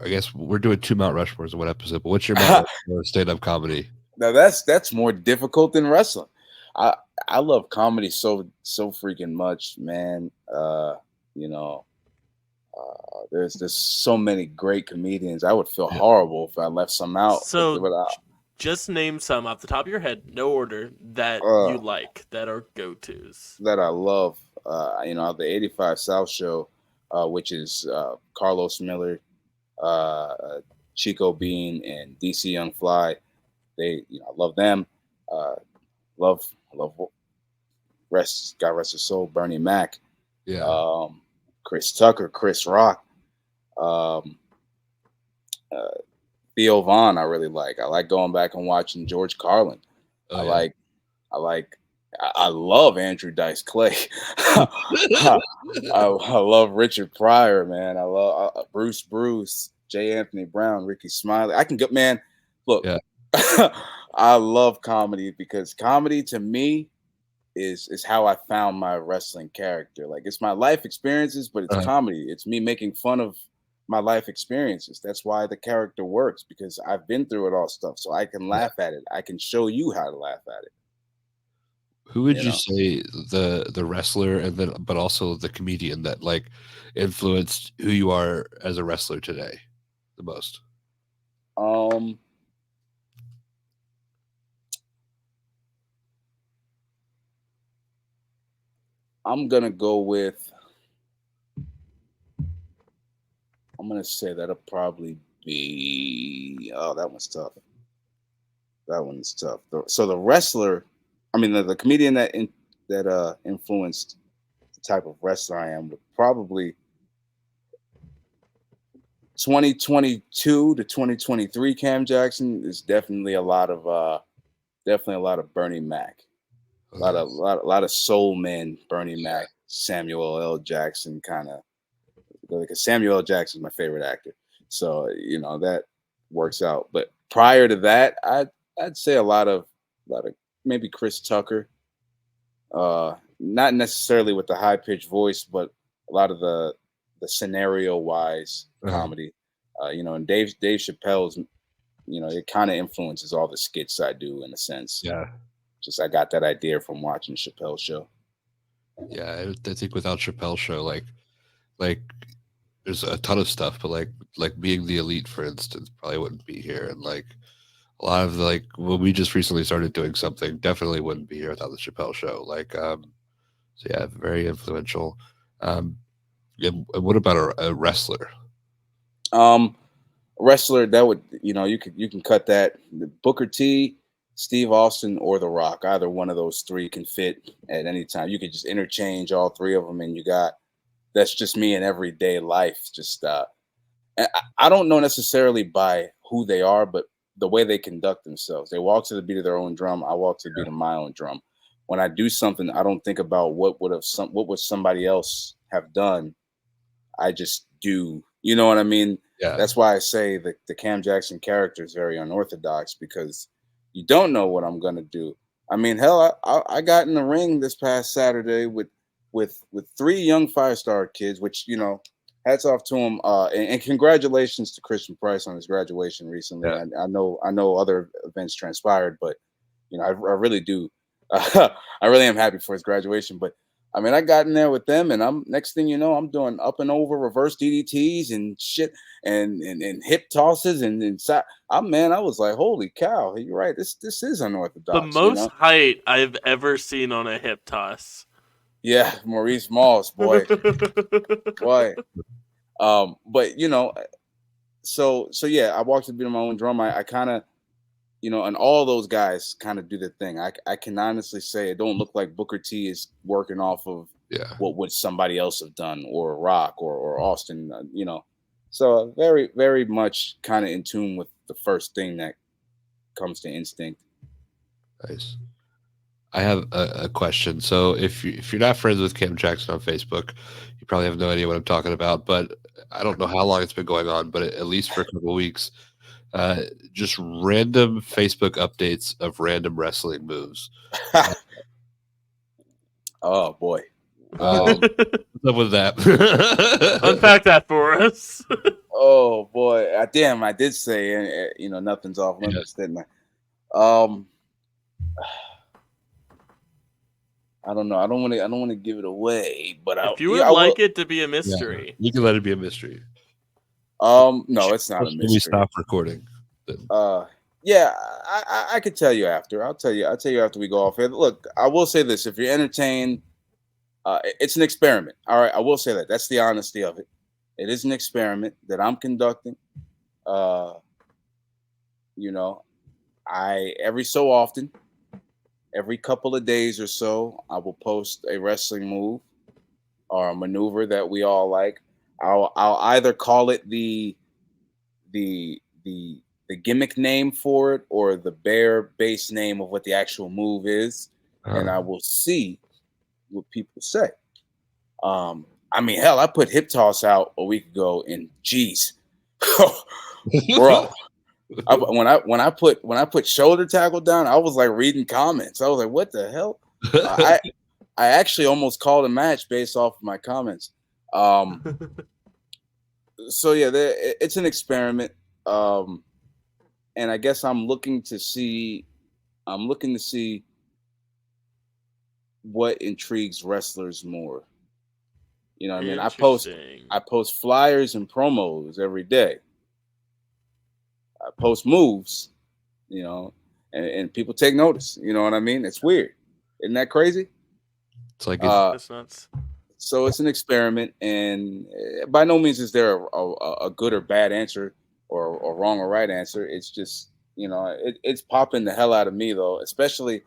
I guess we're doing two Mount Rushmores in one episode, but what's your Mount Rushmore stand up comedy? Now that's more difficult than wrestling. I I love comedy so freaking much, man. You know, there's so many great comedians. I would feel Yeah. horrible if I left some out. So just name some off the top of your head, no order, that you like, that are go-tos. That I love. You know, the 85 South show, which is Carlos Miller, Chico Bean, and DC Young Fly. I love them. I love God rest his soul, Bernie Mac, Yeah. Chris Tucker, Chris Rock, um, uh, Theo Vaughn. I really like. I like going back and watching George Carlin. Oh, I yeah. like. I like. I love Andrew Dice Clay. I love Richard Pryor, man. I love Bruce, J. Anthony Brown, Ricky Smiley. I can go, man. Look, Yeah. I love comedy because comedy to me is how I found my wrestling character. Like it's my life experiences, but it's comedy. It's me making fun of my life experiences. That's why the character works because I've been through it all stuff, so I can laugh at it. I can show you how to laugh at it. Who would You you know? say the wrestler and then but also the comedian that like influenced who you are as a wrestler today the most? Um, I'm gonna go with. I'm gonna say that'll probably be. Oh, that one's tough. That one's tough. So the wrestler, I mean the comedian that influenced the type of wrestler I am would probably 2022 to 2023 Cam Jackson is definitely a lot of Bernie Mac. Oh, A lot of soul men, Bernie Mac, Samuel L. Jackson kind of because Samuel L. Jackson is my favorite actor. So, that works out. But prior to that, I'd say a lot of maybe Chris Tucker. Not necessarily with the high pitched voice, but a lot of the scenario wise comedy. And Dave Chappelle's, it kind of influences all the skits I do in a sense. Yeah. Just I got that idea from watching Chappelle's show. Yeah, I think without Chappelle's show, like there's a ton of stuff, but like being the elite, for instance, probably wouldn't be here, and like a lot of when we just recently started doing something, definitely wouldn't be here without the Chappelle show. So yeah, very influential. And what about a wrestler? Wrestler that would you can cut that. Booker T, Steve Austin, or The Rock. Either one of those three can fit at any time. You could just interchange all three of them, and you got that's just me in everyday life. Just I don't know necessarily by who they are, but the way they conduct themselves. They walk to the beat of their own drum. I walk to the beat of my own drum. When I do something, I don't think about what would somebody else have done. I just do. You know what I mean? Yeah. That's why I say the Cam Jackson character is very unorthodox because you don't know what I'm gonna do. I mean, hell, I got in the ring this past Saturday with three young 5-star kids, which hats off to him. And congratulations to Christian Price on his graduation recently. Yeah. I know other events transpired, but I really do. I really am happy for his graduation. But I mean, I got in there with them, and I'm next thing you know, I'm doing up and over reverse DDTs and shit, and hip tosses and I was like, holy cow, you're right. This is unorthodox. The most height I've ever seen on a hip toss. Yeah, Maurice Moss, boy. But so yeah, I walked to the beat of my own drum. I kind of, and all those guys kind of do the thing. I can honestly say it don't look like Booker T is working off of what would somebody else have done, or Rock, or Austin, So very, very much kind of in tune with the first thing that comes to instinct. Nice. I have a question. So if you're not friends with Cam Jackson on Facebook, you probably have no idea what I'm talking about. But I don't know how long it's been going on, but at least for a couple of weeks, just random Facebook updates of random wrestling moves. Oh boy, what's up with that? Unpack that for us. Oh boy, damn! I did say, nothing's off limits, didn't I? I don't know. I don't want to give it away, but if you would like it to be a mystery, you can let it be a mystery. No, it's not a mystery. We stop recording. Yeah, I could tell you after. I'll tell you after we go off here. Look, I will say this: if you're entertained, it's an experiment. All right, I will say that. That's the honesty of it. It is an experiment that I'm conducting. Every so often, every couple of days or so, I will post a wrestling move or a maneuver that we all like. I'll either call it the gimmick name for it, or the bare base name of what the actual move is, and I will see what people say. I mean, hell, I put hip toss out a week ago, and geez, bro. When I put shoulder tackle down, I was like reading comments. I was like, "What the hell?" I actually almost called a match based off of my comments. So yeah, it's an experiment, and I guess I'm looking to see what intrigues wrestlers more. You know what I mean? I post flyers and promos every day. I post moves, and people take notice. You know what I mean? It's weird. Isn't that crazy? It's like that's nuts. So it's an experiment, and by no means is there a good or bad answer, or wrong or right answer. It's just, it's popping the hell out of me, though, especially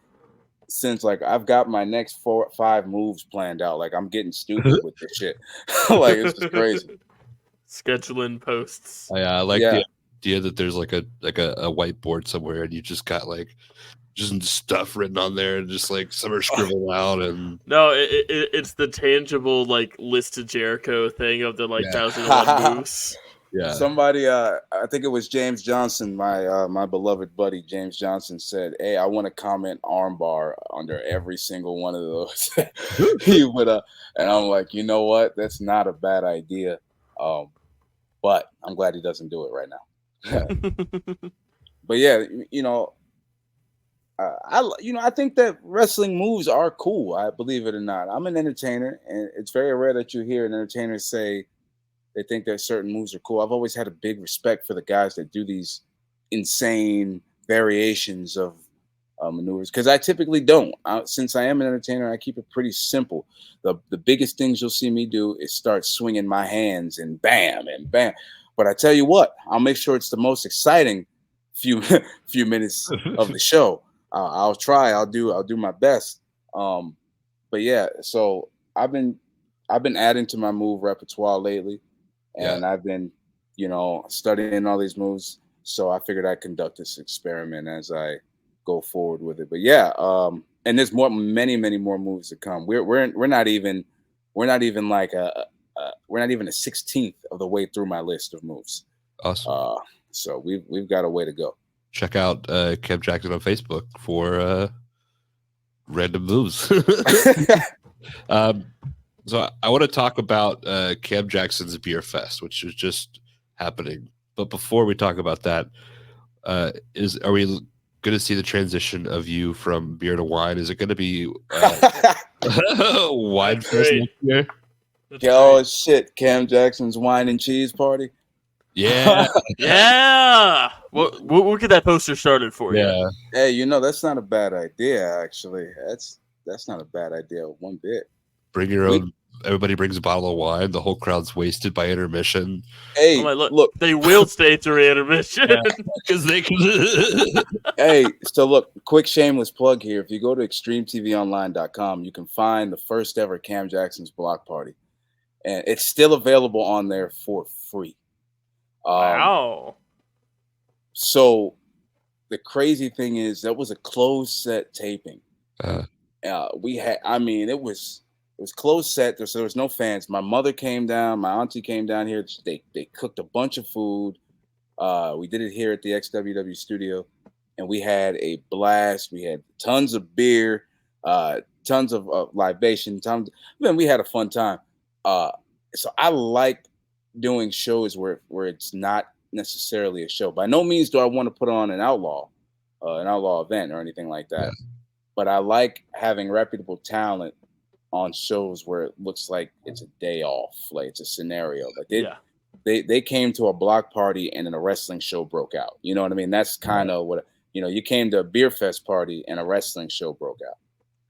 since like I've got my next 4 or 5 moves planned out. Like I'm getting stupid with this shit. Like it's just crazy. Scheduling posts. I like the idea that there's like a whiteboard somewhere, and you just got like just stuff written on there, and just like some are scribbled out. And no, it's the tangible like list of Jericho thing of the 1,001 moves. Yeah. Somebody, I think it was James Johnson, my beloved buddy James Johnson, said, "Hey, I want to comment armbar under every single one of those." He would, and I'm like, you know what? That's not a bad idea. But I'm glad he doesn't do it right now. But yeah, I think that wrestling moves are cool. I believe it or not. I'm an entertainer, and it's very rare that you hear an entertainer say they think that certain moves are cool. I've always had a big respect for the guys that do these insane variations of maneuvers, because I typically don't. Since I am an entertainer, I keep it pretty simple. The biggest things you'll see me do is start swinging my hands and bam and bam. But I tell you what, I'll make sure it's the most exciting few minutes of the show. I'll try. I'll do my best. But yeah, so I've been adding to my move repertoire lately. And I've been, studying all these moves. So I figured I'd conduct this experiment as I go forward with it. But yeah, and there's many more moves to come. We're not even like we're not even a 16th of the way through my list of moves. Awesome. So we've got a way to go. Check out Cam Jackson on Facebook for random moves. So I want to talk about Cam Jackson's Beer Fest, which is just happening. But before we talk about that, are we going to see the transition of you from beer to wine? Is it going to be wine fest next year? Oh shit! Cam Jackson's wine and cheese party. Yeah, yeah. We'll get that poster started for you. Hey, that's not a bad idea. Actually, that's not a bad idea one bit. Bring your own everybody brings a bottle of wine. The whole crowd's wasted by intermission. Hey, Oh my, look. they will stay through intermission. Because they can. Hey, so look, quick shameless plug here. If you go to extremetvonline.com, you can find the first ever Cam Jackson's block party. And it's still available on there for free. Wow. So the crazy thing is that was a closed set taping. We had, I mean, it was closed set. So there was no fans. My mother came down. My auntie came down here. They cooked a bunch of food. We did it here at the XWW studio, and we had a blast. We had tons of beer, tons of libation. Man, we had a fun time. So I like doing shows where it's not necessarily a show. By no means do I want to put on an outlaw event or anything like that. Yeah. But I like having reputable talent on shows where it looks like it's a day off, like it's a scenario. Like they came to a block party and then a wrestling show broke out. You know what I mean? That's kind of what, you came to a beer fest party and a wrestling show broke out.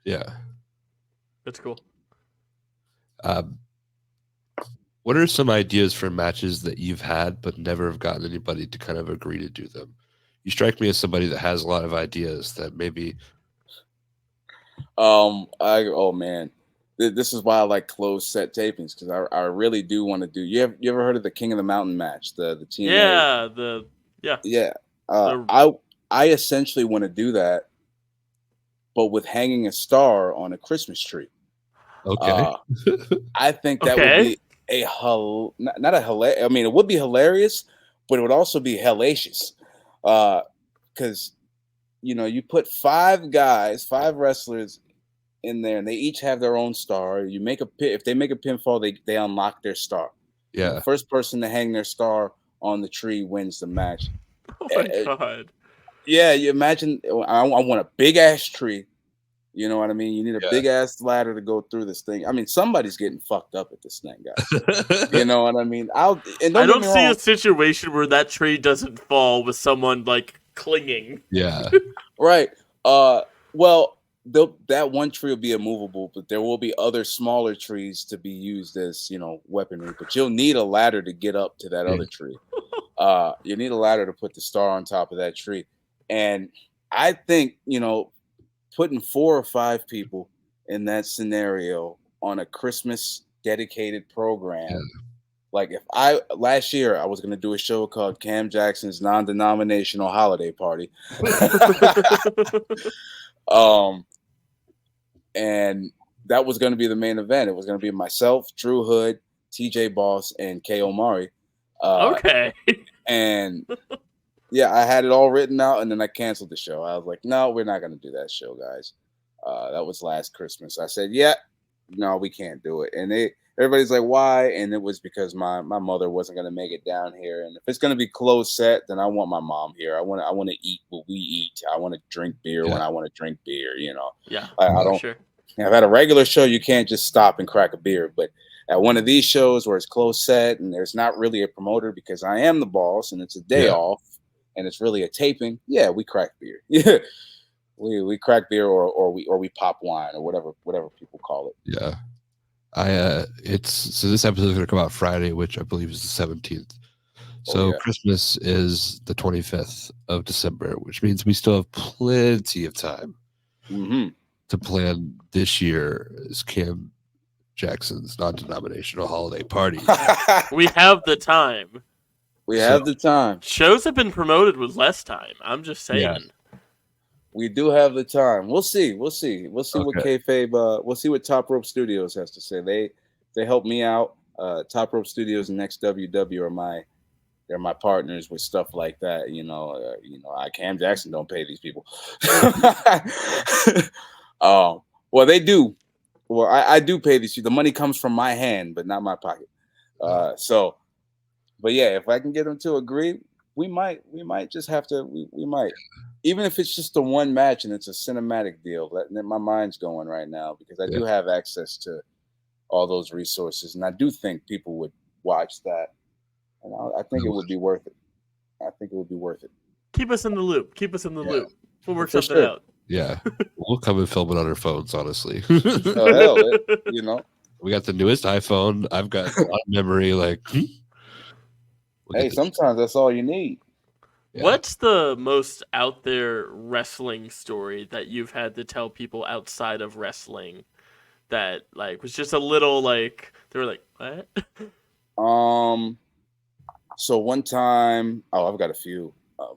Yeah. That's cool. What are some ideas for matches that you've had but never have gotten anybody to kind of agree to do them? You strike me as somebody that has a lot of ideas that maybe. Oh man, this is why I like closed set tapings, because I really do want to do. You ever heard of the King of the Mountain match? The TNA. Yeah. I essentially want to do that, but with hanging a star on a Christmas tree. Okay. I think that would be not a hilarious. I mean, it would be hilarious, but it would also be hellacious, because you put five wrestlers in there, and they each have their own star. You make if they make a pinfall, they unlock their star. Yeah. The first person to hang their star on the tree wins the match. Oh my god. Yeah, you imagine. I want a big ass tree. You know what I mean? You need a big ass ladder to go through this thing. I mean, somebody's getting fucked up at this thing, guys. You know what I mean? I don't see a situation where that tree doesn't fall with someone like clinging. Yeah. Right. Well, that one tree will be immovable, but there will be other smaller trees to be used as, weaponry. But you'll need a ladder to get up to that other tree. You need a ladder to put the star on top of that tree. And I think, putting 4 or 5 people in that scenario on a Christmas dedicated program. Yeah. Like last year I was going to do a show called Cam Jackson's Non-Denominational Holiday Party. And that was going to be the main event. It was going to be myself, Drew Hood, TJ Boss, and K. Omari. Okay. And yeah, I had it all written out, and then I canceled the show. I was like, no, we're not going to do that show, guys. That was last Christmas. I said, yeah, no, we can't do it. And everybody's like, why? And it was because my mother wasn't going to make it down here. And if it's going to be closed set, then I want my mom here. I want to eat what we eat. I want to drink beer when I want to drink beer, Yeah, I don't. Sure. I've had a regular show, you can't just stop and crack a beer. But at one of these shows where it's closed set and there's not really a promoter because I am the boss and it's a day off, and it's really a taping, we crack beer. Yeah, we crack beer or we pop wine or whatever people call it. Yeah, so this episode is going to come out Friday, which I believe is the 17th. So Christmas is the 25th of December, which means we still have plenty of time to plan this year as Cam Jackson's non-denominational holiday party. We have the time. We have the time. Shows have been promoted with less time. I'm just saying. Yeah. We do have the time. We'll see. What kayfabe. We'll see what Top Rope Studios has to say. They help me out. Top Rope Studios and XWW they're my partners with stuff like that. Cam Jackson don't pay these people. Well, they do. Well, I do pay these people. The money comes from my hand, but not my pocket. But yeah, if I can get them to agree, we might just have to. We might, even if it's just the one match and it's a cinematic deal. That my mind's going right now because I do have access to all those resources, and I do think people would watch that, and I think it would be worth it. I think it would be worth it. Keep us in the loop. We'll work something out. Yeah, we'll come and film it on our phones. Honestly, hell, We got the newest iPhone. I've got a lot of memory. Like, look Hey, at this. sometimes that's all you need. Yeah. What's the most out there wrestling story that you've had to tell people outside of wrestling that like was just a little like they were like, what? So one time, I've got a few,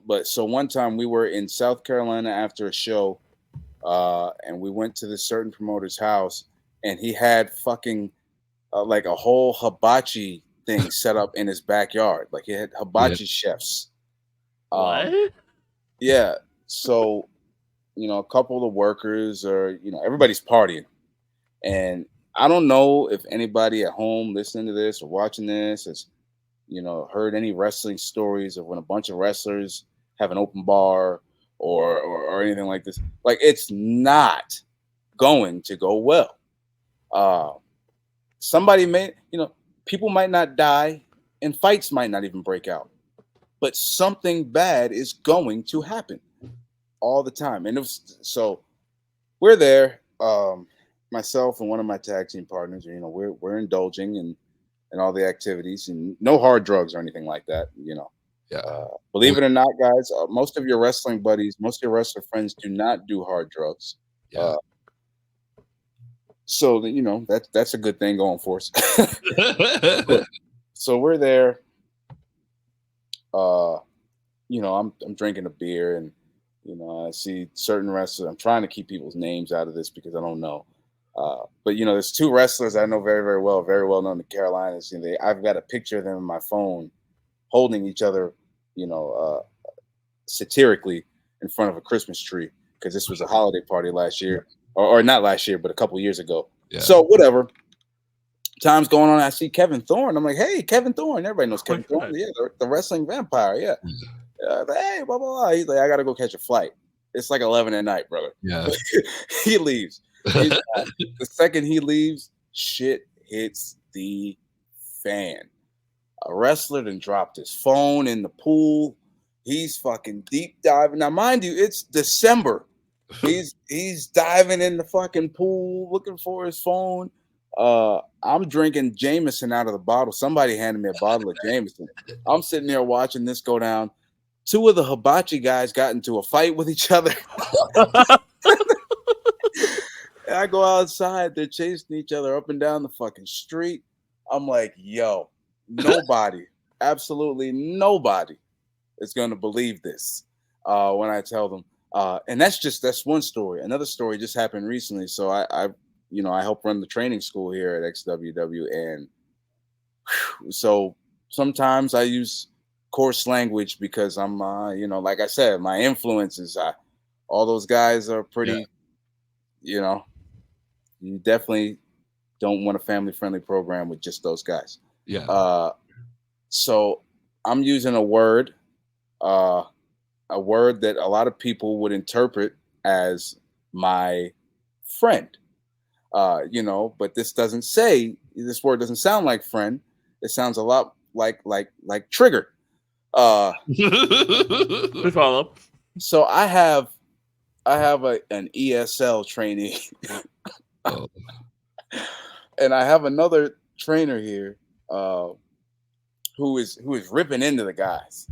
but so one time we were in South Carolina after a show, and we went to this certain promoter's house, and he had fucking like a whole hibachi thing set up in his backyard. Like he had hibachi chefs. What? Yeah. So, a couple of the workers or, everybody's partying. And I don't know if anybody at home listening to this or watching this has, heard any wrestling stories of when a bunch of wrestlers have an open bar or anything like this. Like it's not going to go well. Somebody may, people might not die and fights might not even break out, but something bad is going to happen all the time. And so we're there, myself and one of my tag team partners, we're indulging in all the activities and no hard drugs or anything like that, Yeah. Believe it or not, guys, most of your wrestling buddies, most of your wrestler friends do not do hard drugs. Yeah. So that's a good thing going for us. So we're there. I'm drinking a beer and I see certain wrestlers. I'm trying to keep people's names out of this because I don't know. But there's two wrestlers I know very, very well known in the Carolinas. And I've got a picture of them in my phone holding each other, satirically in front of a Christmas tree because this was a holiday party last year, or not last year, but a couple years ago. Yeah. So whatever. Time's going on. I see Kevin Thorne. I'm like, hey, Kevin Thorne. Everybody knows Kevin Thorne. Yeah, the wrestling vampire. Yeah. Hey, blah, blah, blah. He's like, I got to go catch a flight. It's like 11 at night, brother. Yeah. He leaves. The second he leaves, shit hits the fan. A wrestler then dropped his phone in the pool. He's fucking deep diving. Now, mind you, it's December. He's diving in the fucking pool looking for his phone. I'm drinking Jameson out of the bottle. Somebody handed me a bottle of Jameson. I'm sitting there watching this go down. Two of the hibachi guys got into a fight with each other. And I go outside. They're chasing each other up and down the fucking street. I'm like, yo, nobody, absolutely nobody is going to believe this when I tell them. And that's one story. Another story just happened recently. So I help run the training school here at XWW. And so sometimes I use coarse language because I'm, like I said, my influences, all those guys are pretty, you definitely don't want a family-friendly program with just those guys. Yeah. So I'm using a word that a lot of people would interpret as my friend. But this word doesn't sound like friend. It sounds a lot like trigger. We follow. So I have an ESL trainee. Oh. And I have another trainer here who is ripping into the guys,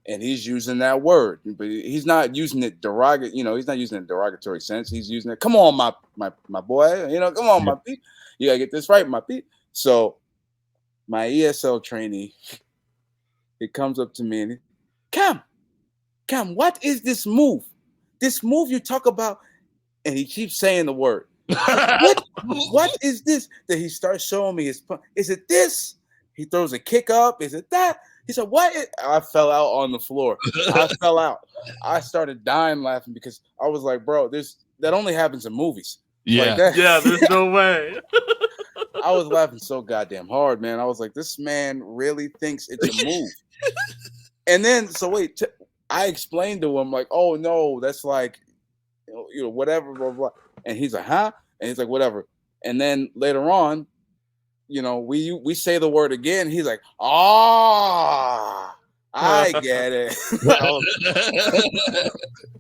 and he's using that word, but he's not using it he's not using it in a derogatory sense. He's using it, come on, my boy, come on, my Pete. You gotta get this right, my Pete. So my ESL trainee, he comes up to me and Cam, what is this move? This move you talk about? And he keeps saying the word. What is this? That he starts showing me his. Is it this? He throws a kick up. Is it that? He said, "What?" I fell out on the floor. I fell out. I started dying laughing because I was like, "Bro, that only happens in movies." Yeah. Like that. Yeah, there's no way. I was laughing so goddamn hard, man. I was like, "This man really thinks it's a move." And then, I explained to him like, "Oh no, that's like, whatever, blah blah." And he's like, huh? And he's like, whatever. And then later on, we say the word again. He's like, ah. I get it.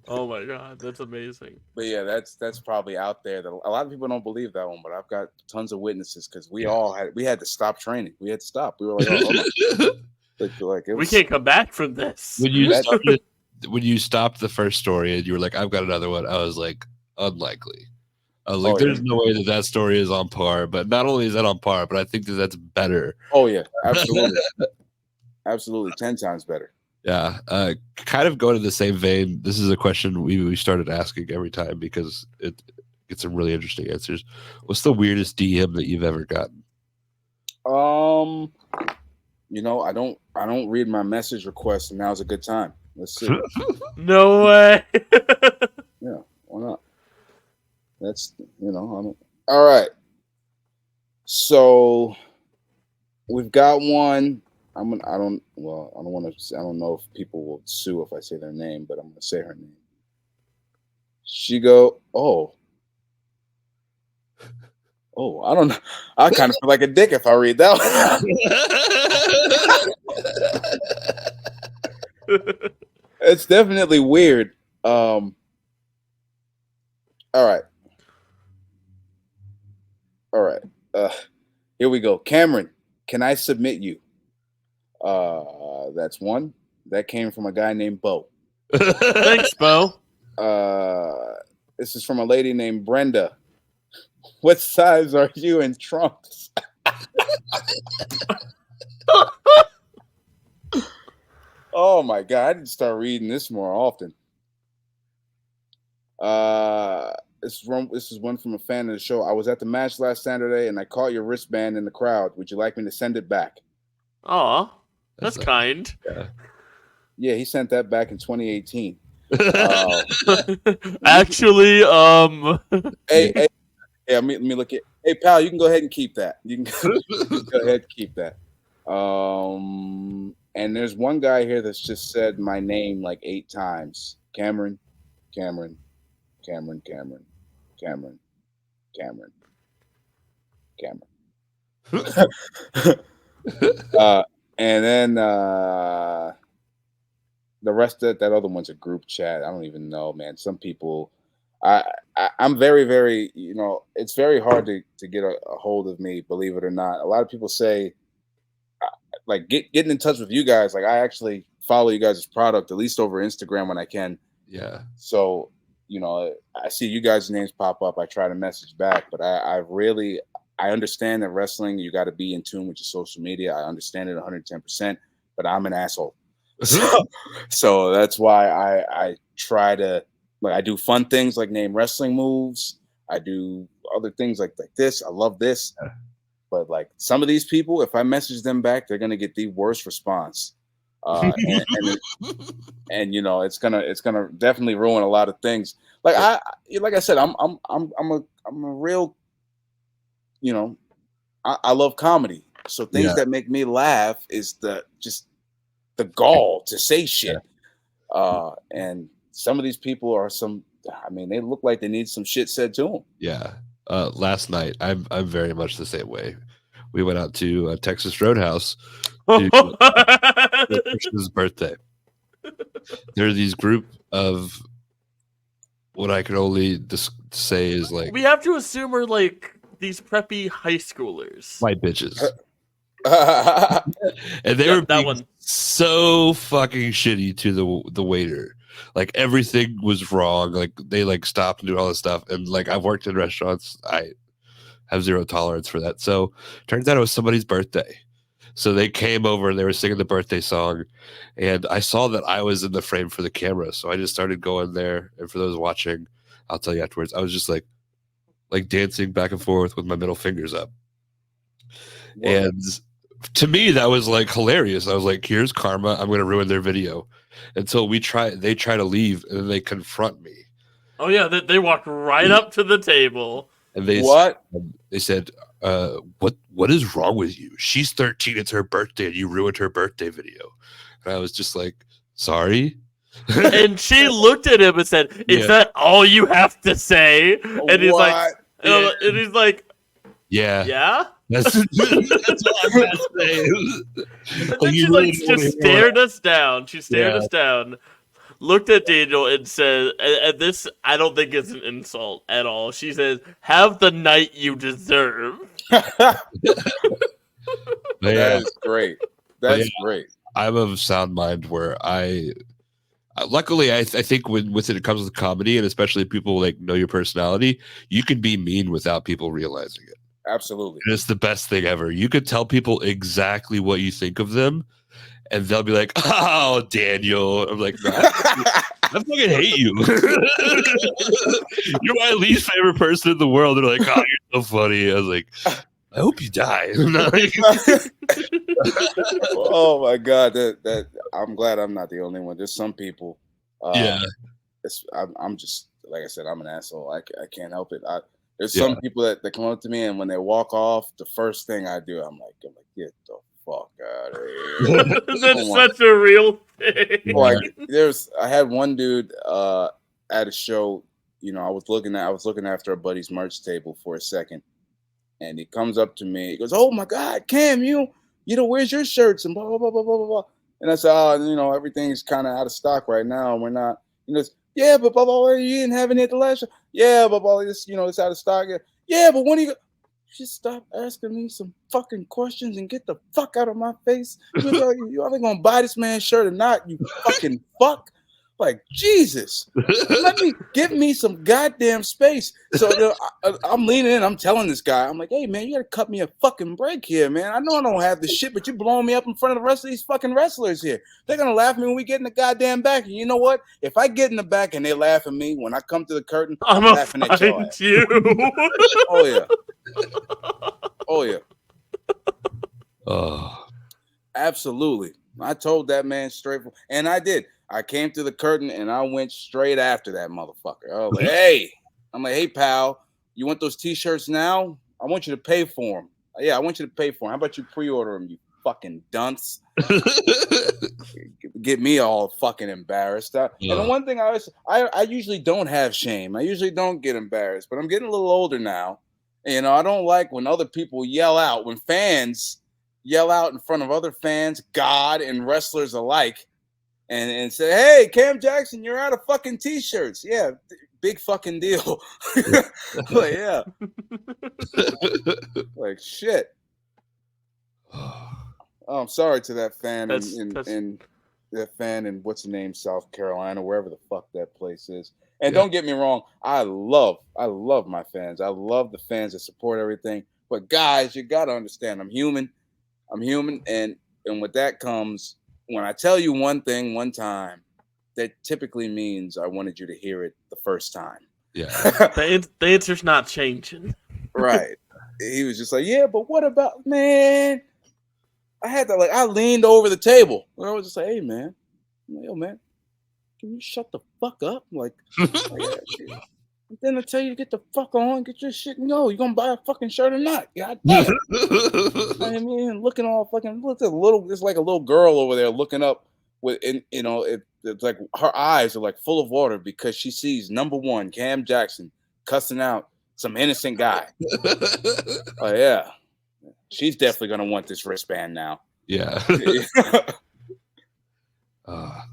Oh my god, that's amazing. But yeah, that's probably out there. That a lot of people don't believe that one, but I've got tons of witnesses because we had to stop training. We had to stop. We were like, oh, like it was, We can't come back from this. when you stopped the first story and you were like, I've got another one, I was like, unlikely. I was like, there's no way that story is on par. But not only is that on par, but I think that's better. Oh yeah, absolutely, absolutely, 10 times better. Yeah, kind of going in the same vein. This is a question we started asking every time because it gets some really interesting answers. What's the weirdest DM that you've ever gotten? I don't read my message requests, and now's a good time. Let's see. No way. Yeah, why not? That's all right. So we've got one. I don't know if people will sue if I say their name, but I'm gonna say her name. I don't know. I kind of feel like a dick if I read that one. It's definitely weird. All right. Here we go. Cameron, can I submit you? That's one. That came from a guy named Bo. Thanks, Bo. This is from a lady named Brenda. What size are you in trunks? Oh my god, I need to start reading this more often. This is one from a fan of the show. I was at the match last Saturday and I caught your wristband in the crowd. Would you like me to send it back? Aw, that's kind. Yeah, he sent that back in 2018. Actually, hey, let me look at. Hey, pal, you can go ahead and keep that. You can go ahead and keep that. And there's one guy here that's just said my name like 8 times. Cameron. And then the rest of that other one's a group chat. I don't even know, man. Some people, I'm very, very, it's very hard to get a hold of me, believe it or not. A lot of people say, like, getting in touch with you guys. Like, I actually follow you guys' product, at least over Instagram when I can. Yeah. So, I see you guys' names pop up. I try to message back, but I understand that wrestling, you got to be in tune with your social media. I understand it 110%, but I'm an asshole. So that's why I try to, like, I do fun things like name wrestling moves. I do other things like this. I love this. But like some of these people, if I message them back, they're gonna get the worst response. And it's gonna definitely ruin a lot of things. Like I said, I'm a real, I love comedy. So things that make me laugh is the gall to say shit. And some of these people are they look like they need some shit said to them. Yeah. Last night, I'm very much the same way. We went out to Texas Roadhouse to Chris's birthday. There's these group of what I can only say is like, we have to assume we're like these preppy high schoolers, white bitches. And they were being so fucking shitty to the waiter. Like everything was wrong. Like they stopped and do all this stuff. And like I've worked in restaurants, I have zero tolerance for that. So turns out it was somebody's birthday. So they came over and they were singing the birthday song, and I saw that I was in the frame for the camera. So I just started going there. And for those watching, I'll tell you afterwards. I was just like dancing back and forth with my middle fingers up. Whoa. And to me, that was like hilarious. I was like, here's karma. I'm going to ruin their video. Until they try to leave, and then they confront me. Oh yeah, they walked right up to the table. And they said, what is wrong with you? She's 13, it's her birthday, and you ruined her birthday video. And I was just like, sorry. And she looked at him and said, is that all you have to say? And he's like, and he's like, Yeah. Yeah. That's all I'm gonna say. And Like, then you she really like don't wanna just hear stared us down. She stared Yeah. us down, looked at Daniel, and said, and this I don't think is an insult at all. She says, "Have the night you deserve." That But yeah, is great. But That's great. I'm of sound mind where luckily I think when with it comes with comedy, and especially people like know your personality, you can be mean without people realizing it. Absolutely. And it's the best thing ever. You could tell people exactly what you think of them, and they'll be like, "Oh, Daniel." I'm like, "No, I fucking hate you. You're my least favorite person in the world." They're like, "Oh, you're so funny." I was like, "I hope you die." Oh my god, that I'm glad I'm not the only one. There's some people. Yeah. I'm just like I said, I'm an asshole. I can't help it. There's Yeah. some people that come up to me, and when they walk off, the first thing I do, I'm like, get the fuck out of here. That's such a real thing. Like I had one dude at a show. You know, I was looking after a buddy's merch table for a second, and he comes up to me. He goes, "Oh my God, Cam, you know, where's your shirts?" And blah blah blah blah blah blah blah. And I said, "Oh, you know, everything's kind of out of stock right now. And we're not." You know, yeah, but blah blah blah. You didn't have any at the last show. Yeah, but blah, this, you know, it's out of stock. Yeah, but when are you? Just stop asking me some fucking questions and get the fuck out of my face. You either gonna buy this man's shirt or not, you fucking fuck. Like, Jesus, give me some goddamn space. So I'm leaning in, I'm telling this guy, I'm like, hey man, you gotta cut me a fucking break here, man. I know I don't have the shit, but you blowing me up in front of the rest of these fucking wrestlers here. They're gonna laugh at me when we get in the goddamn back. And you know what? If I get in the back and they laugh at me, when I come to the curtain, I'm laughing at your ass. You. Oh yeah. Oh yeah. Oh. Absolutely. I told that man straight, and I did. I came to the curtain and I went straight after that motherfucker. I was like, hey, pal, you want those t-shirts now? I want you to pay for them. Yeah, I want you to pay for them. How about you pre-order them, you fucking dunce? Get me all fucking embarrassed. And the one thing I usually don't have shame. I usually don't get embarrassed, but I'm getting a little older now. You know, I don't like when other people yell out, when fans yell out in front of other fans, God and wrestlers alike, and say, hey, Cam Jackson, you're out of fucking t-shirts. Yeah, big fucking deal. Like, yeah. Like, shit. Oh, I'm sorry to that fan and that fan in what's the name, South Carolina, wherever the fuck that place is. And don't get me wrong, I love my fans. I love the fans that support everything. But guys, you gotta understand, I'm human, and with that comes, when I tell you one thing one time, that typically means I wanted you to hear it the first time. Yeah. The answer's not changing. Right. He was just like, yeah, but what about, man? I leaned over the table. I was just like, hey, man. I'm like, yo, man, can you shut the fuck up? Like then I tell you to get the fuck on, get your shit and go. You gonna buy a fucking shirt or not? God damn. I mean, looking all fucking, there's like a little girl over there looking up it's like her eyes are like full of water because she sees number one, Cam Jackson, cussing out some innocent guy. Oh yeah. She's definitely gonna want this wristband now. Yeah.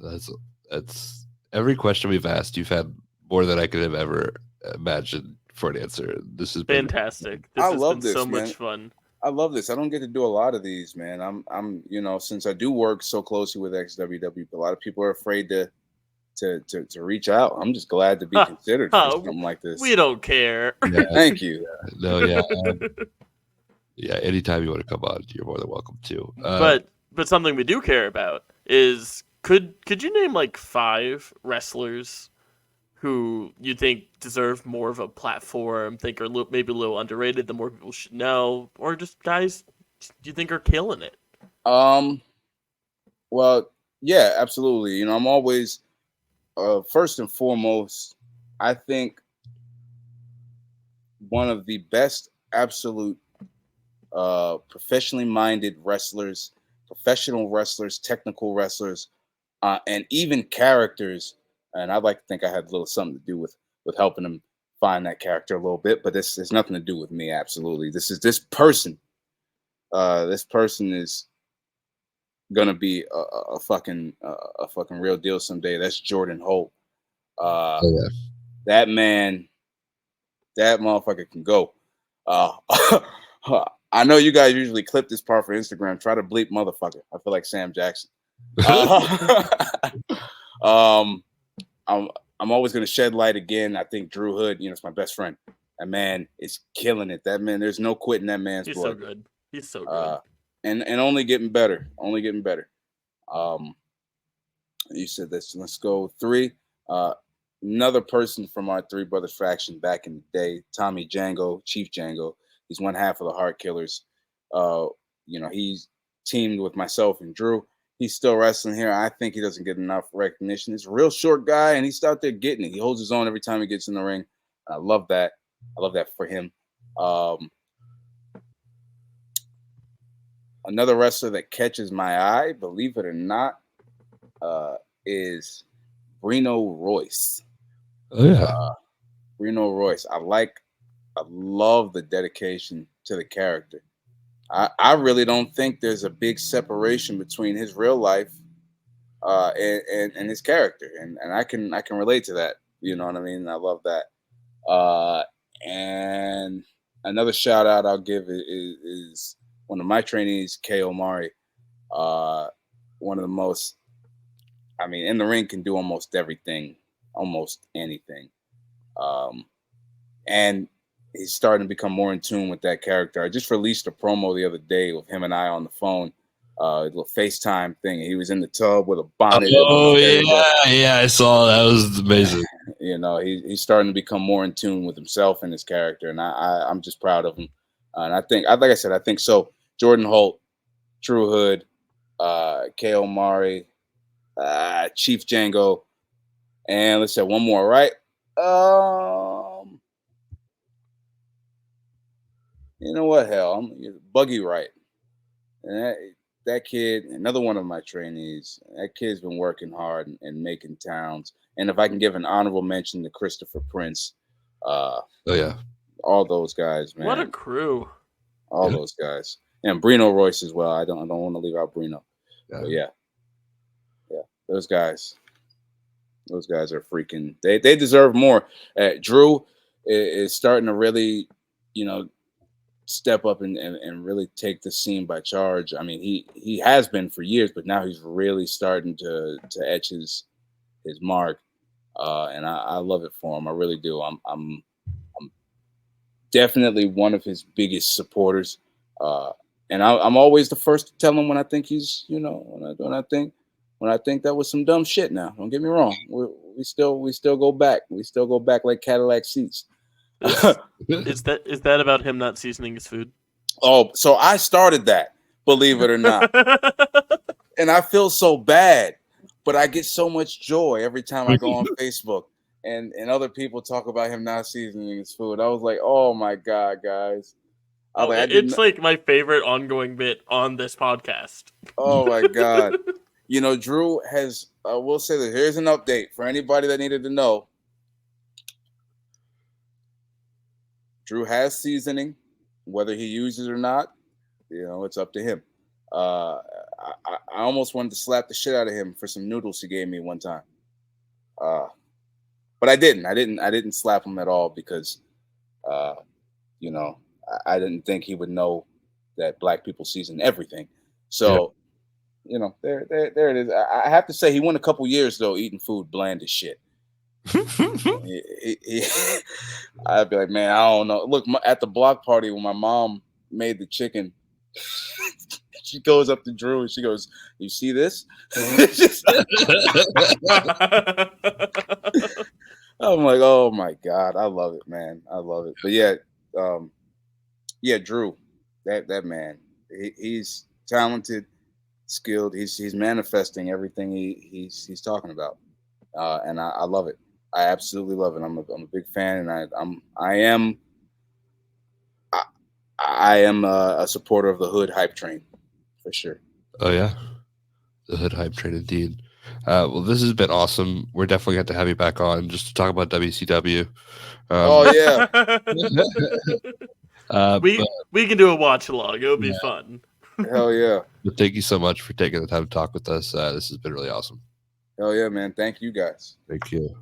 That's every question we've asked. You've had more than I could have ever imagined for an answer. This has been fantastic. I love this, so man. much fun. I love this. I don't get to do a lot of these, man. I'm since I do work so closely with XWW, a lot of people are afraid to reach out. I'm just glad to be considered for something like this. We don't care. Yeah. Thank you. No, yeah. Yeah, anytime you want to come on, you're more than welcome to. But something we do care about is could you name like 5 wrestlers who you think deserve more of a platform, think are maybe a little underrated, the more people should know, or just guys you think are killing it? Well, yeah, absolutely. You know, I'm always first and foremost, I think one of the best absolute professionally minded wrestlers, professional wrestlers, technical wrestlers, and even characters. And I'd like to think I had a little something to do with helping them find that character a little bit, but this has nothing to do with me. Absolutely, this person. This person is gonna be a fucking real deal someday. That's Jordan Holt. Oh, yeah. That man, that motherfucker can go. I know you guys usually clip this part for Instagram. Try to bleep motherfucker. I feel like Sam Jackson. I'm always gonna shed light again. I think Drew Hood, it's my best friend. That man is killing it. That man, there's no quitting that man's He's blood. so good. He's so good. And only getting better. Only getting better. You said this. Let's go 3. Another person from our Three Brothers faction back in the day, Tommy Django, Chief Django. He's one half of the Heart Killers. He's teamed with myself and Drew. He's still wrestling here. I think he doesn't get enough recognition. He's a real short guy, and he's out there getting it. He holds his own every time he gets in the ring. I love that. I love that for him. Another wrestler that catches my eye, believe it or not, is Reno Royce. Oh, yeah. Reno Royce. I love the dedication to the character. I really don't think there's a big separation between his real life and his character, and I can relate to that. You know what I mean? I love that. And another shout out I'll give is one of my trainees, Kay Omari. One of the most, in the ring can do almost everything, almost anything. And he's starting to become more in tune with that character. I just released a promo the other day with him and I on the phone, a little FaceTime thing. He was in the tub with a bonnet. Oh, yeah, I saw that. That was amazing. He's starting to become more in tune with himself and his character, and I'm just proud of him. And I think, like I said, I think so. Jordan Holt, Drew Hood, Kay Omari, Chief Django, and let's say one more, right? You know what? Hell, Buggy Wright. And that kid, another one of my trainees, that kid's been working hard and making towns. And if I can give an honorable mention to Christopher Prince, oh, yeah. All those guys, man. What a crew. All those guys. And Brino Royce as well. I don't want to leave out Brino. Yeah. But yeah. Those guys are freaking. They deserve more. Drew is starting to really, step up and really take the scene by charge. I mean, he has been for years, but now he's really starting to etch his mark. And I love it for him. I really do. I'm definitely one of his biggest supporters. And I'm always the first to tell him when I think he's, when I think that was some dumb shit. Now, don't get me wrong. We still go back. We still go back like Cadillac seats. Is that about him not seasoning his food? Oh, so I started that, believe it or not. And I feel so bad, but I get so much joy every time I go on Facebook and other people talk about him not seasoning his food. I was like, oh my God, guys. It's like my favorite ongoing bit on this podcast. Oh my God. Drew has, we'll say that here's an update for anybody that needed to know. Drew has seasoning, whether he uses it or not, it's up to him. I almost wanted to slap the shit out of him for some noodles he gave me one time. But I didn't. I didn't slap him at all because, I didn't think he would know that black people season everything. So, there it is. I have to say he went a couple years though eating food bland as shit. I'd be like, man, I don't know. Look, at the block party when my mom made the chicken, she goes up to Drew and she goes, "You see this?" I'm like, oh my God, I love it, man. I love it. But yeah, Drew, that man, he's talented, skilled. He's manifesting everything he's talking about, and I love it. I absolutely love it. I'm a big fan, and I am a supporter of the Hood hype train for sure. Oh, yeah. The Hood hype train indeed. Well, this has been awesome. We're definitely going to have you back on just to talk about WCW. Oh yeah, we can do a watch along. It'll be Yeah. fun. hell yeah, but thank you so much for taking the time to talk with us. This has been really awesome. hell yeah, man. Thank you guys. Thank you.